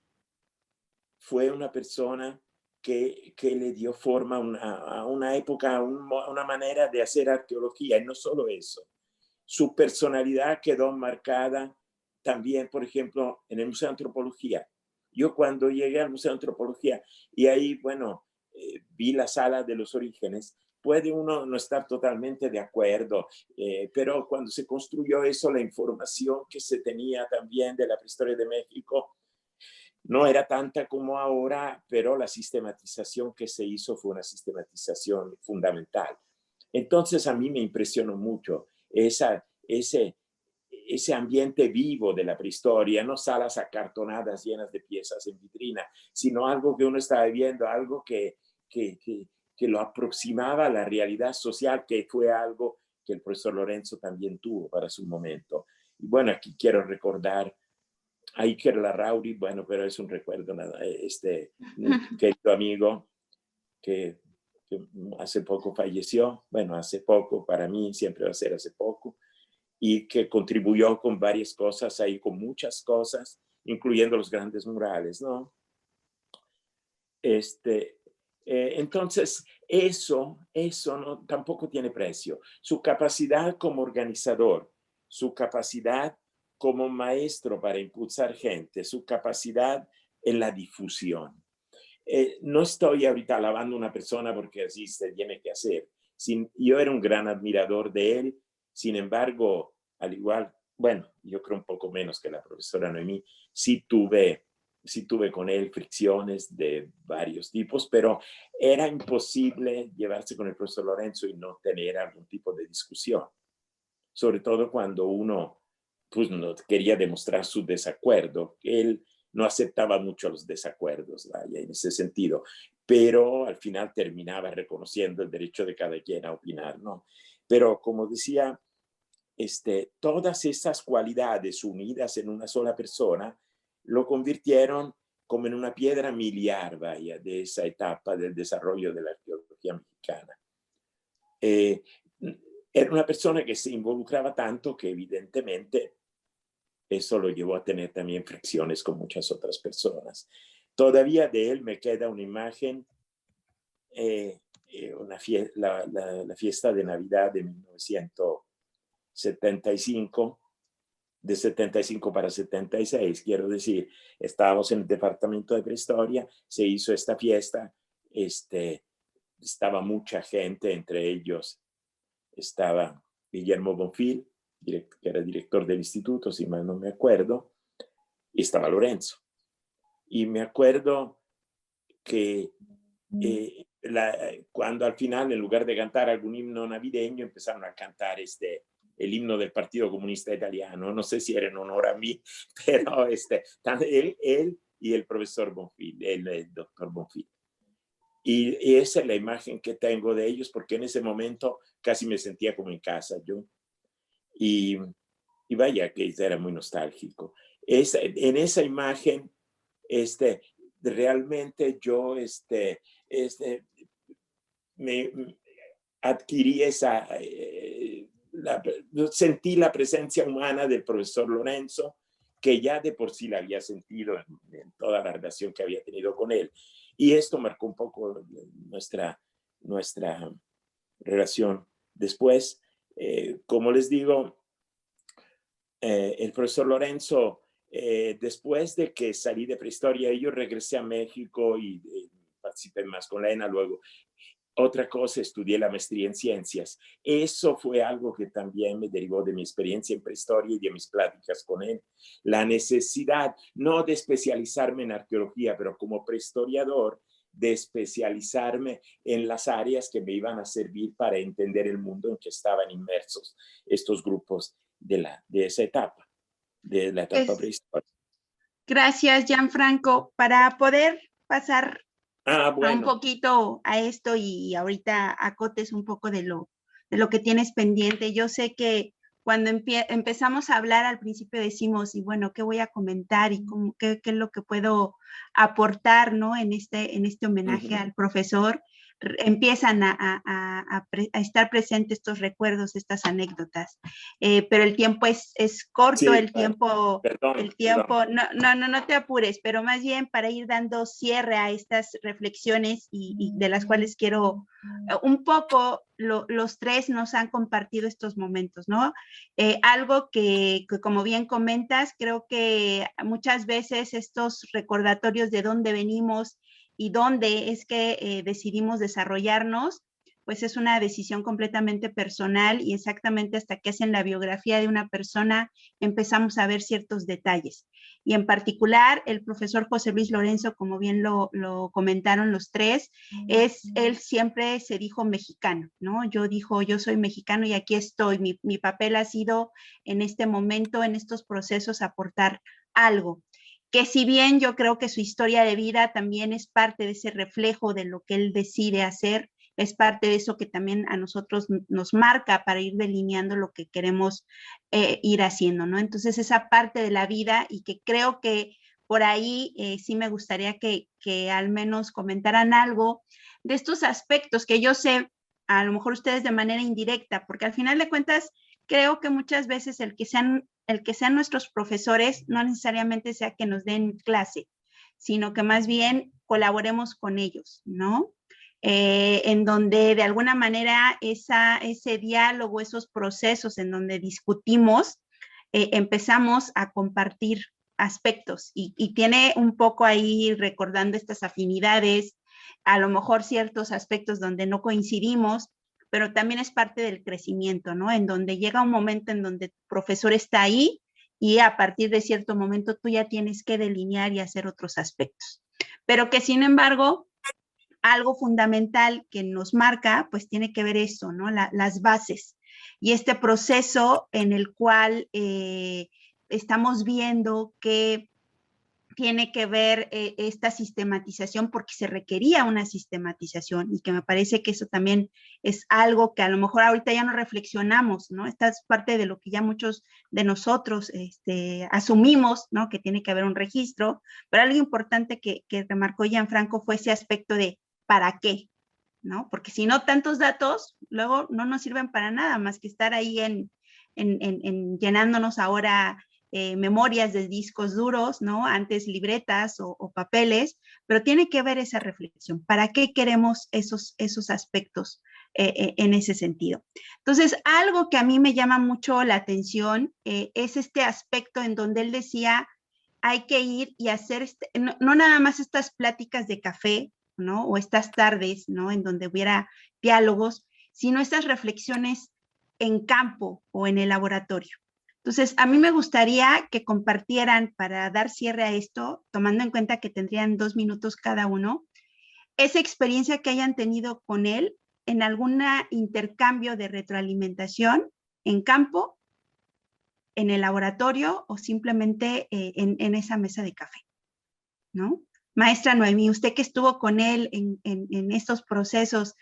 fue una persona que le dio forma a una época, a una manera de hacer arqueología, y no solo eso. Su personalidad quedó marcada también, por ejemplo, en el Museo de Antropología. Yo cuando llegué al Museo de Antropología y ahí, bueno, vi la sala de los orígenes, puede uno no estar totalmente de acuerdo, pero cuando se construyó eso, la información que se tenía también de la prehistoria de México no era tanta como ahora, pero la sistematización que se hizo fue una sistematización fundamental. Entonces a mí me impresionó mucho ese ambiente vivo de la prehistoria, no salas acartonadas llenas de piezas en vitrina, sino algo que uno estaba viendo, algo que lo aproximaba a la realidad social, que fue algo que el profesor Lorenzo también tuvo para su momento. Y bueno, aquí quiero recordar a Iker Larrauri, bueno, pero es un recuerdo, un querido amigo que hace poco falleció, bueno, hace poco, para mí siempre va a ser hace poco, y que contribuyó con varias cosas ahí, con muchas cosas, incluyendo los grandes murales, ¿no? Entonces, eso no, tampoco tiene precio. Su capacidad como organizador, su capacidad como maestro para impulsar gente, su capacidad en la difusión. No estoy ahorita alabando a una persona porque así se tiene que hacer. Yo era un gran admirador de él, sin embargo, al igual, bueno, yo creo un poco menos que la profesora Noemí, sí tuve con él fricciones de varios tipos, pero era imposible llevarse con el profesor Lorenzo y no tener algún tipo de discusión, sobre todo cuando uno pues, no quería demostrar su desacuerdo. Él no aceptaba mucho los desacuerdos, vaya, en ese sentido, pero al final terminaba reconociendo el derecho de cada quien a opinar, ¿no? Pero como decía, todas esas cualidades unidas en una sola persona lo convirtieron como en una piedra miliar, vaya, de esa etapa del desarrollo de la arqueología mexicana. Era una persona que se involucraba tanto que evidentemente eso lo llevó a tener también fricciones con muchas otras personas. Todavía de él me queda una imagen, la fiesta de Navidad de 1975, de 75 para 76, quiero decir, estábamos en el departamento de prehistoria, se hizo esta fiesta, estaba mucha gente, entre ellos estaba Guillermo Bonfil, que era director del instituto, si mal no me acuerdo, y estaba Lorenzo. Y me acuerdo que cuando al final, en lugar de cantar algún himno navideño, empezaron a cantar el himno del Partido Comunista Italiano. No sé si era en honor a mí, pero él y el profesor Bonfil, el doctor Bonfil. Y esa es la imagen que tengo de ellos, porque en ese momento casi me sentía como en casa yo. Y vaya que era muy nostálgico. En esa imagen, realmente yo me adquirí sentí la presencia humana del profesor Lorenzo, que ya de por sí la había sentido en toda la relación que había tenido con él. Y esto marcó un poco nuestra relación después. Como les digo, el profesor Lorenzo, después de que salí de prehistoria, yo regresé a México y participé más con la ENA luego. Otra cosa, estudié la maestría en ciencias. Eso fue algo que también me derivó de mi experiencia en prehistoria y de mis pláticas con él. La necesidad, no de especializarme en arqueología, pero como prehistoriador, de especializarme en las áreas que me iban a servir para entender el mundo en que estaban inmersos estos grupos de esa etapa, de la etapa prehistórica. Gracias, Gianfranco. Para poder pasar Bueno. un poquito a esto y ahorita acotes un poco de lo que tienes pendiente. Yo sé que cuando empezamos a hablar al principio decimos, y bueno, ¿qué voy a comentar y qué es lo que puedo aportar, ¿no? En este homenaje al profesor? Empiezan a estar presentes estos recuerdos, estas anécdotas. Pero el tiempo es corto, Sí, el tiempo, perdón. no te apures, pero más bien para ir dando cierre a estas reflexiones y de las cuales quiero un poco, los tres nos han compartido estos momentos, ¿no? Algo que como bien comentas, creo que muchas veces estos recordatorios de dónde venimos y dónde es que decidimos desarrollarnos, pues es una decisión completamente personal y exactamente hasta que hacen la biografía de una persona empezamos a ver ciertos detalles. Y en particular, el profesor José Luis Lorenzo, como bien lo comentaron los tres, él siempre se dijo mexicano, ¿no? Yo soy mexicano y aquí estoy. Mi papel ha sido en este momento, en estos procesos, aportar algo. Que si bien yo creo que su historia de vida también es parte de ese reflejo de lo que él decide hacer, es parte de eso que también a nosotros nos marca para ir delineando lo que queremos ir haciendo, ¿no? Entonces esa parte de la vida y que creo que por ahí sí me gustaría que al menos comentaran algo de estos aspectos que yo sé, a lo mejor ustedes de manera indirecta, porque al final de cuentas creo que muchas veces el que sean nuestros profesores no necesariamente sea que nos den clase, sino que más bien colaboremos con ellos, ¿no? En donde de alguna manera ese diálogo, esos procesos en donde discutimos, empezamos a compartir aspectos y tiene un poco ahí recordando estas afinidades, a lo mejor ciertos aspectos donde no coincidimos, pero también es parte del crecimiento, ¿no? En donde llega un momento en donde tu profesor está ahí y a partir de cierto momento tú ya tienes que delinear y hacer otros aspectos. Pero que sin embargo, algo fundamental que nos marca, pues tiene que ver eso, ¿no? Las bases y este proceso en el cual estamos viendo que tiene que ver esta sistematización porque se requería una sistematización y que me parece que eso también es algo que a lo mejor ahorita ya no reflexionamos, ¿no? Esta es parte de lo que ya muchos de nosotros asumimos, ¿no? Que tiene que haber un registro, pero algo importante que remarcó Gianfranco fue ese aspecto de ¿para qué? ¿No? Porque si no, tantos datos luego no nos sirven para nada más que estar ahí en llenándonos ahora memorias de discos duros, ¿no? Antes libretas o papeles, pero tiene que ver esa reflexión. ¿Para qué queremos esos aspectos en ese sentido? Entonces, algo que a mí me llama mucho la atención es este aspecto en donde él decía, hay que ir y hacer, no nada más estas pláticas de café, ¿no? O estas tardes, ¿no? En donde hubiera diálogos, sino estas reflexiones en campo o en el laboratorio. Entonces, a mí me gustaría que compartieran para dar cierre a esto, tomando en cuenta que tendrían 2 minutos cada uno, esa experiencia que hayan tenido con él en algún intercambio de retroalimentación en campo, en el laboratorio o simplemente en esa mesa de café, ¿no? Maestra Noemí, usted que estuvo con él en estos procesos,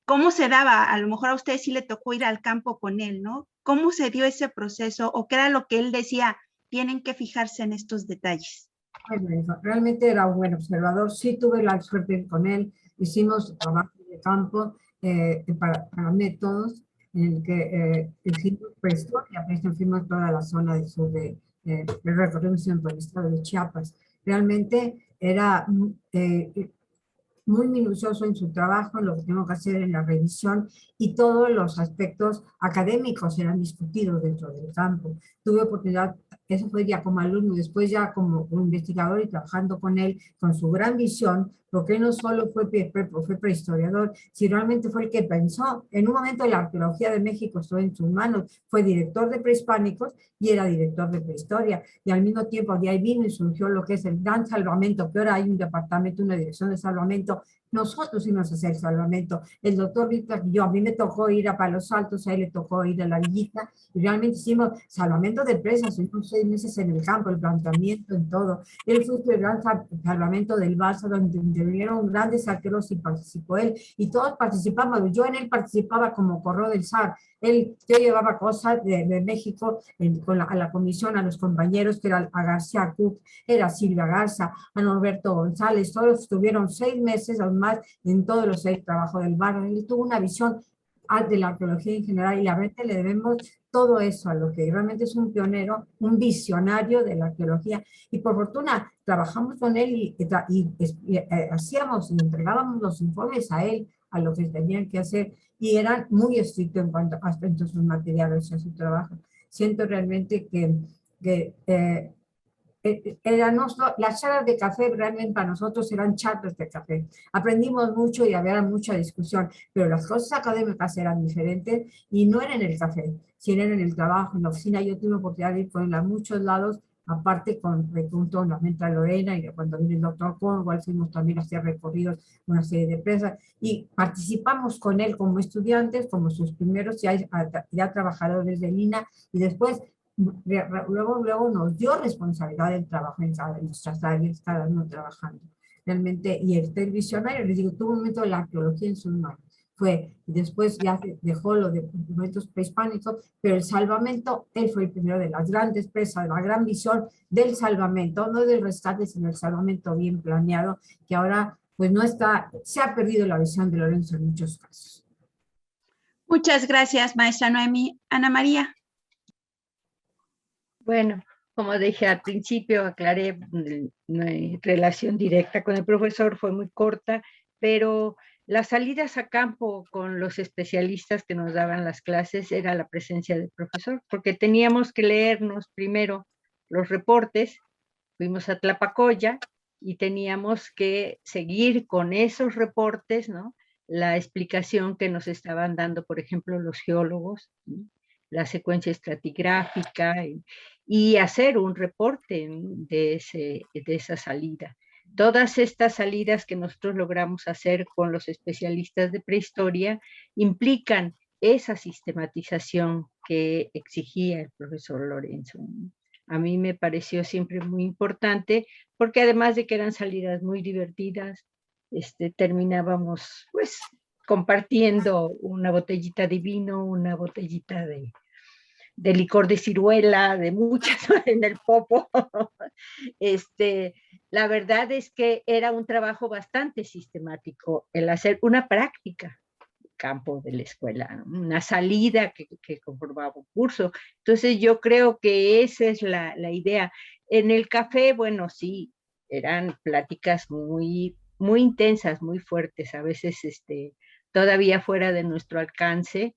¿cómo se daba? A lo mejor a usted sí le tocó ir al campo con él, ¿no? ¿Cómo se dio ese proceso o qué era lo que él decía? Tienen que fijarse en estos detalles. Bueno, realmente era un buen observador. Sí tuve la suerte con él. Hicimos trabajo de campo para métodos en el que hicimos prehistoria, fuimos toda la zona del sur de recorrimos por el estado de Chiapas. Realmente era muy minucioso en su trabajo, en lo que tengo que hacer en la revisión y todos los aspectos académicos eran discutidos dentro del campo. Tuve oportunidad, eso fue ya como alumno, después ya como investigador y trabajando con él, con su gran visión, porque no solo fue prehistoriador, sino realmente fue el que pensó. En un momento la arqueología de México estuvo en sus manos, fue director de prehispánicos y era director de prehistoria, y al mismo tiempo de ahí vino y surgió lo que es el gran salvamento, que ahora hay un departamento, una dirección de salvamento nosotros íbamos a hacer salvamento. El doctor Víctor y yo, a mí me tocó ir a Palos Altos, a él le tocó ir a La Villita, y realmente hicimos salvamento de presas, estuvimos 6 meses en el campo, el planteamiento, en todo. Él fue el gran salvamento del Barça, donde intervinieron grandes arqueros y participó él, y todos participamos. Yo en él participaba como correo del SAR. Yo llevaba cosas de México a la comisión, a los compañeros, que era a García Cook, era Silvia Garza, a Norberto González, todos estuvieron 6 meses aún más en todos los 6 trabajos del barrio. Él tuvo una visión de la arqueología en general, y la verdad le debemos todo eso a lo que realmente es un pionero, un visionario de la arqueología, y por fortuna trabajamos con él y hacíamos y entregábamos los informes a él, a lo que tenían que hacer, y eran muy estrictos en cuanto a sus materiales y a su trabajo. Siento realmente que las charlas de café realmente para nosotros eran charlas de café. Aprendimos mucho y había mucha discusión, pero las cosas académicas eran diferentes y no eran en el café, sino en el trabajo, en la oficina. Yo tuve la oportunidad de ir con él a muchos lados, aparte junto a la mentora Lorena, y cuando vino el doctor Cornwall fuimos también a hacer recorridos, una serie de presas, y participamos con él como estudiantes, como sus primeros ya trabajadores de Lina, y después luego nos dio responsabilidad del trabajo en nuestras áreas, cada uno trabajando. Realmente, y el visionario, les digo, tuvo un momento de la arqueología en sus manos. Y después ya dejó lo de documentos prehispánicos, pero el salvamento, él fue el primero de las grandes presas, la gran visión del salvamento, no del rescate, sino el salvamento bien planeado, que ahora pues no está, se ha perdido la visión de Lorenzo en muchos casos. Muchas gracias, maestra Noemí. Ana María. Bueno, como dije al principio, aclaré, mi relación directa con el profesor fue muy corta, pero las salidas a campo con los especialistas que nos daban las clases era la presencia del profesor, porque teníamos que leernos primero los reportes. Fuimos a Tlapacoya y teníamos que seguir con esos reportes, ¿no?, la explicación que nos estaban dando, por ejemplo, los geólogos, ¿sí?, la secuencia estratigráfica, y hacer un reporte de esa salida. Todas estas salidas que nosotros logramos hacer con los especialistas de prehistoria implican esa sistematización que exigía el profesor Lorenzo. A mí me pareció siempre muy importante, porque además de que eran salidas muy divertidas, terminábamos pues compartiendo una botellita de vino, una botellita de licor de ciruela, de muchas en el popo. La verdad es que era un trabajo bastante sistemático el hacer una práctica campo de la escuela, ¿no?, una salida que conformaba un curso. Entonces yo creo que esa es la idea. En el café, bueno, sí, eran pláticas muy, muy intensas, muy fuertes, a veces todavía fuera de nuestro alcance,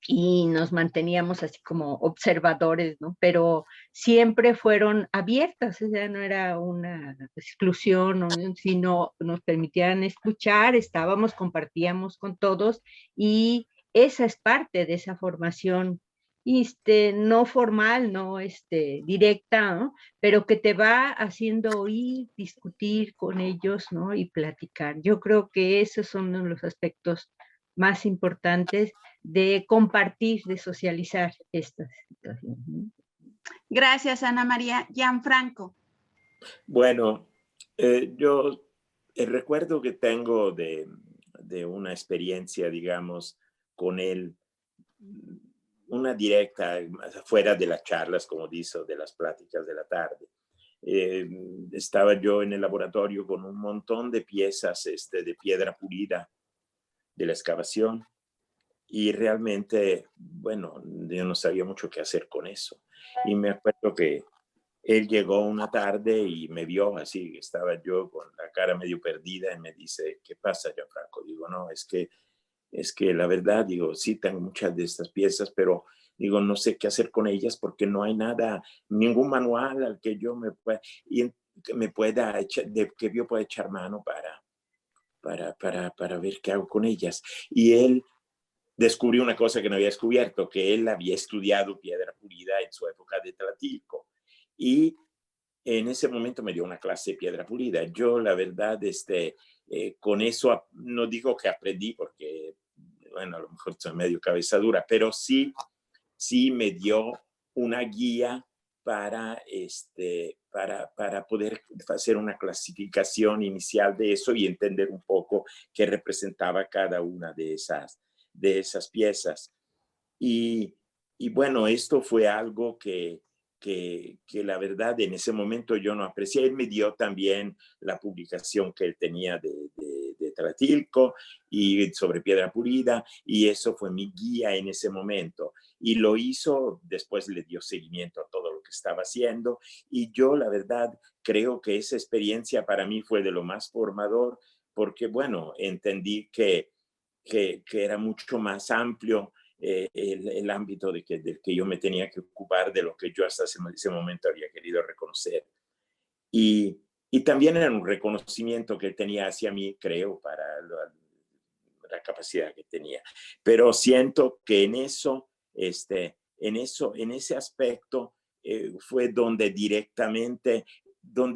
y nos manteníamos así como observadores, ¿no? Pero siempre fueron abiertas, o sea, no era una exclusión, sino nos permitían escuchar, compartíamos con todos, y esa es parte de esa formación, no formal, no directa, ¿no?, pero que te va haciendo oír, discutir con ellos, ¿no?, y platicar. Yo creo que esos son los aspectos más importantes de compartir, de socializar estas situaciones. Gracias, Ana María. Gianfranco. Bueno, yo el recuerdo que tengo de una experiencia, digamos, con él, una directa, fuera de las charlas, como dice, de las pláticas de la tarde. Estaba yo en el laboratorio con un montón de piezas de piedra pulida de la excavación, y realmente, bueno, yo no sabía mucho qué hacer con eso. Y me acuerdo que él llegó una tarde y me vio así, estaba yo con la cara medio perdida, y me dice: ¿qué pasa, Gianfranco? Digo, no, es que la verdad, digo, sí tengo muchas de estas piezas, pero digo, no sé qué hacer con ellas porque no hay nada, ningún manual al que yo me pueda echar mano para ver qué hago con ellas. Y él descubrió una cosa que no había descubierto, que él había estudiado piedra pulida en su época de Tlatelolco, y en ese momento me dio una clase de piedra pulida. Yo, la verdad, con eso no digo que aprendí porque, bueno, a lo mejor soy medio cabeza dura, pero sí me dio una guía para poder hacer una clasificación inicial de eso y entender un poco qué representaba cada una de esas piezas. Y bueno, esto fue algo que la verdad en ese momento yo no aprecié. Él me dio también la publicación que él tenía de Tratilco y sobre piedra pulida, y eso fue mi guía en ese momento. Y lo hizo, después le dio seguimiento a todo lo que estaba haciendo, y yo la verdad creo que esa experiencia para mí fue de lo más formador, porque bueno, entendí que era mucho más amplio el ámbito del que yo me tenía que ocupar, de lo que yo hasta ese momento había querido reconocer. Y también era un reconocimiento que él tenía hacia mí, creo, para la capacidad que tenía. Pero siento que en ese aspecto fue donde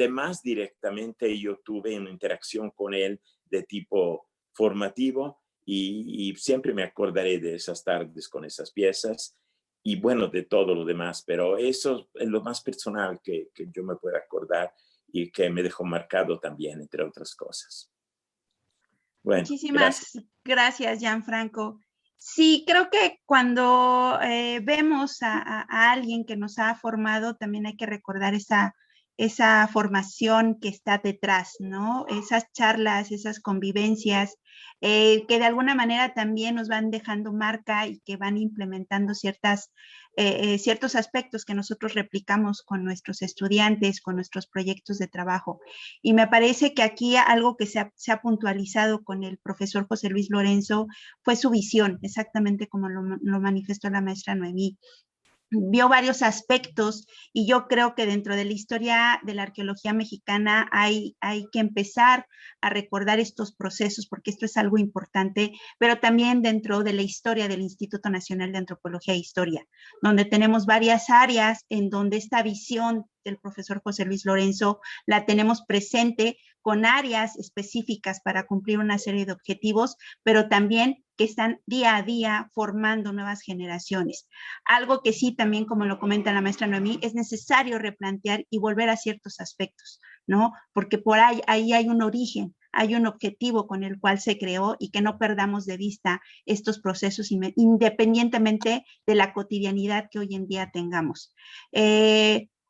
más directamente yo tuve una interacción con él de tipo formativo, y siempre me acordaré de esas tardes con esas piezas y bueno, de todo lo demás, pero eso es lo más personal que yo me puedo acordar y que me dejó marcado también, entre otras cosas. Bueno, muchísimas gracias, Gianfranco. Sí, creo que cuando vemos a alguien que nos ha formado, también hay que recordar esa formación que está detrás, ¿no? Esas charlas, esas convivencias, que de alguna manera también nos van dejando marca y que van implementando ciertos aspectos que nosotros replicamos con nuestros estudiantes, con nuestros proyectos de trabajo. Y me parece que aquí algo que se ha puntualizado con el profesor José Luis Lorenzo fue su visión, exactamente como lo manifestó la maestra Noemí. Vio varios aspectos y yo creo que dentro de la historia de la arqueología mexicana hay que empezar a recordar estos procesos porque esto es algo importante, pero también dentro de la historia del Instituto Nacional de Antropología e Historia, donde tenemos varias áreas en donde esta visión del profesor José Luis Lorenzo la tenemos presente con áreas específicas para cumplir una serie de objetivos, pero también que están día a día formando nuevas generaciones. Algo que sí también, como lo comenta la maestra Noemí, es necesario replantear y volver a ciertos aspectos, ¿no? Porque por ahí hay un origen, hay un objetivo con el cual se creó y que no perdamos de vista estos procesos independientemente de la cotidianidad que hoy en día tengamos.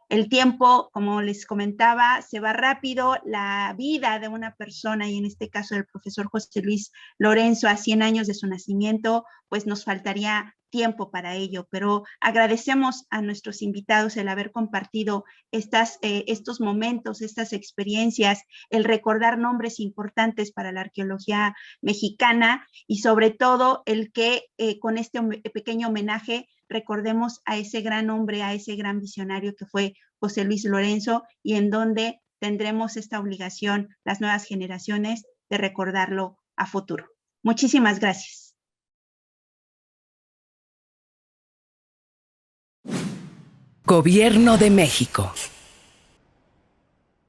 El tiempo, como les comentaba, se va rápido. La vida de una persona, y en este caso del profesor José Luis Lorenzo, a 100 años de su nacimiento, pues nos faltaría tiempo para ello, pero agradecemos a nuestros invitados el haber compartido estos momentos, estas experiencias, el recordar nombres importantes para la arqueología mexicana y sobre todo el que con este pequeño homenaje recordemos a ese gran hombre, a ese gran visionario que fue José Luis Lorenzo y en donde tendremos esta obligación las nuevas generaciones de recordarlo a futuro. Muchísimas gracias. Gobierno de México.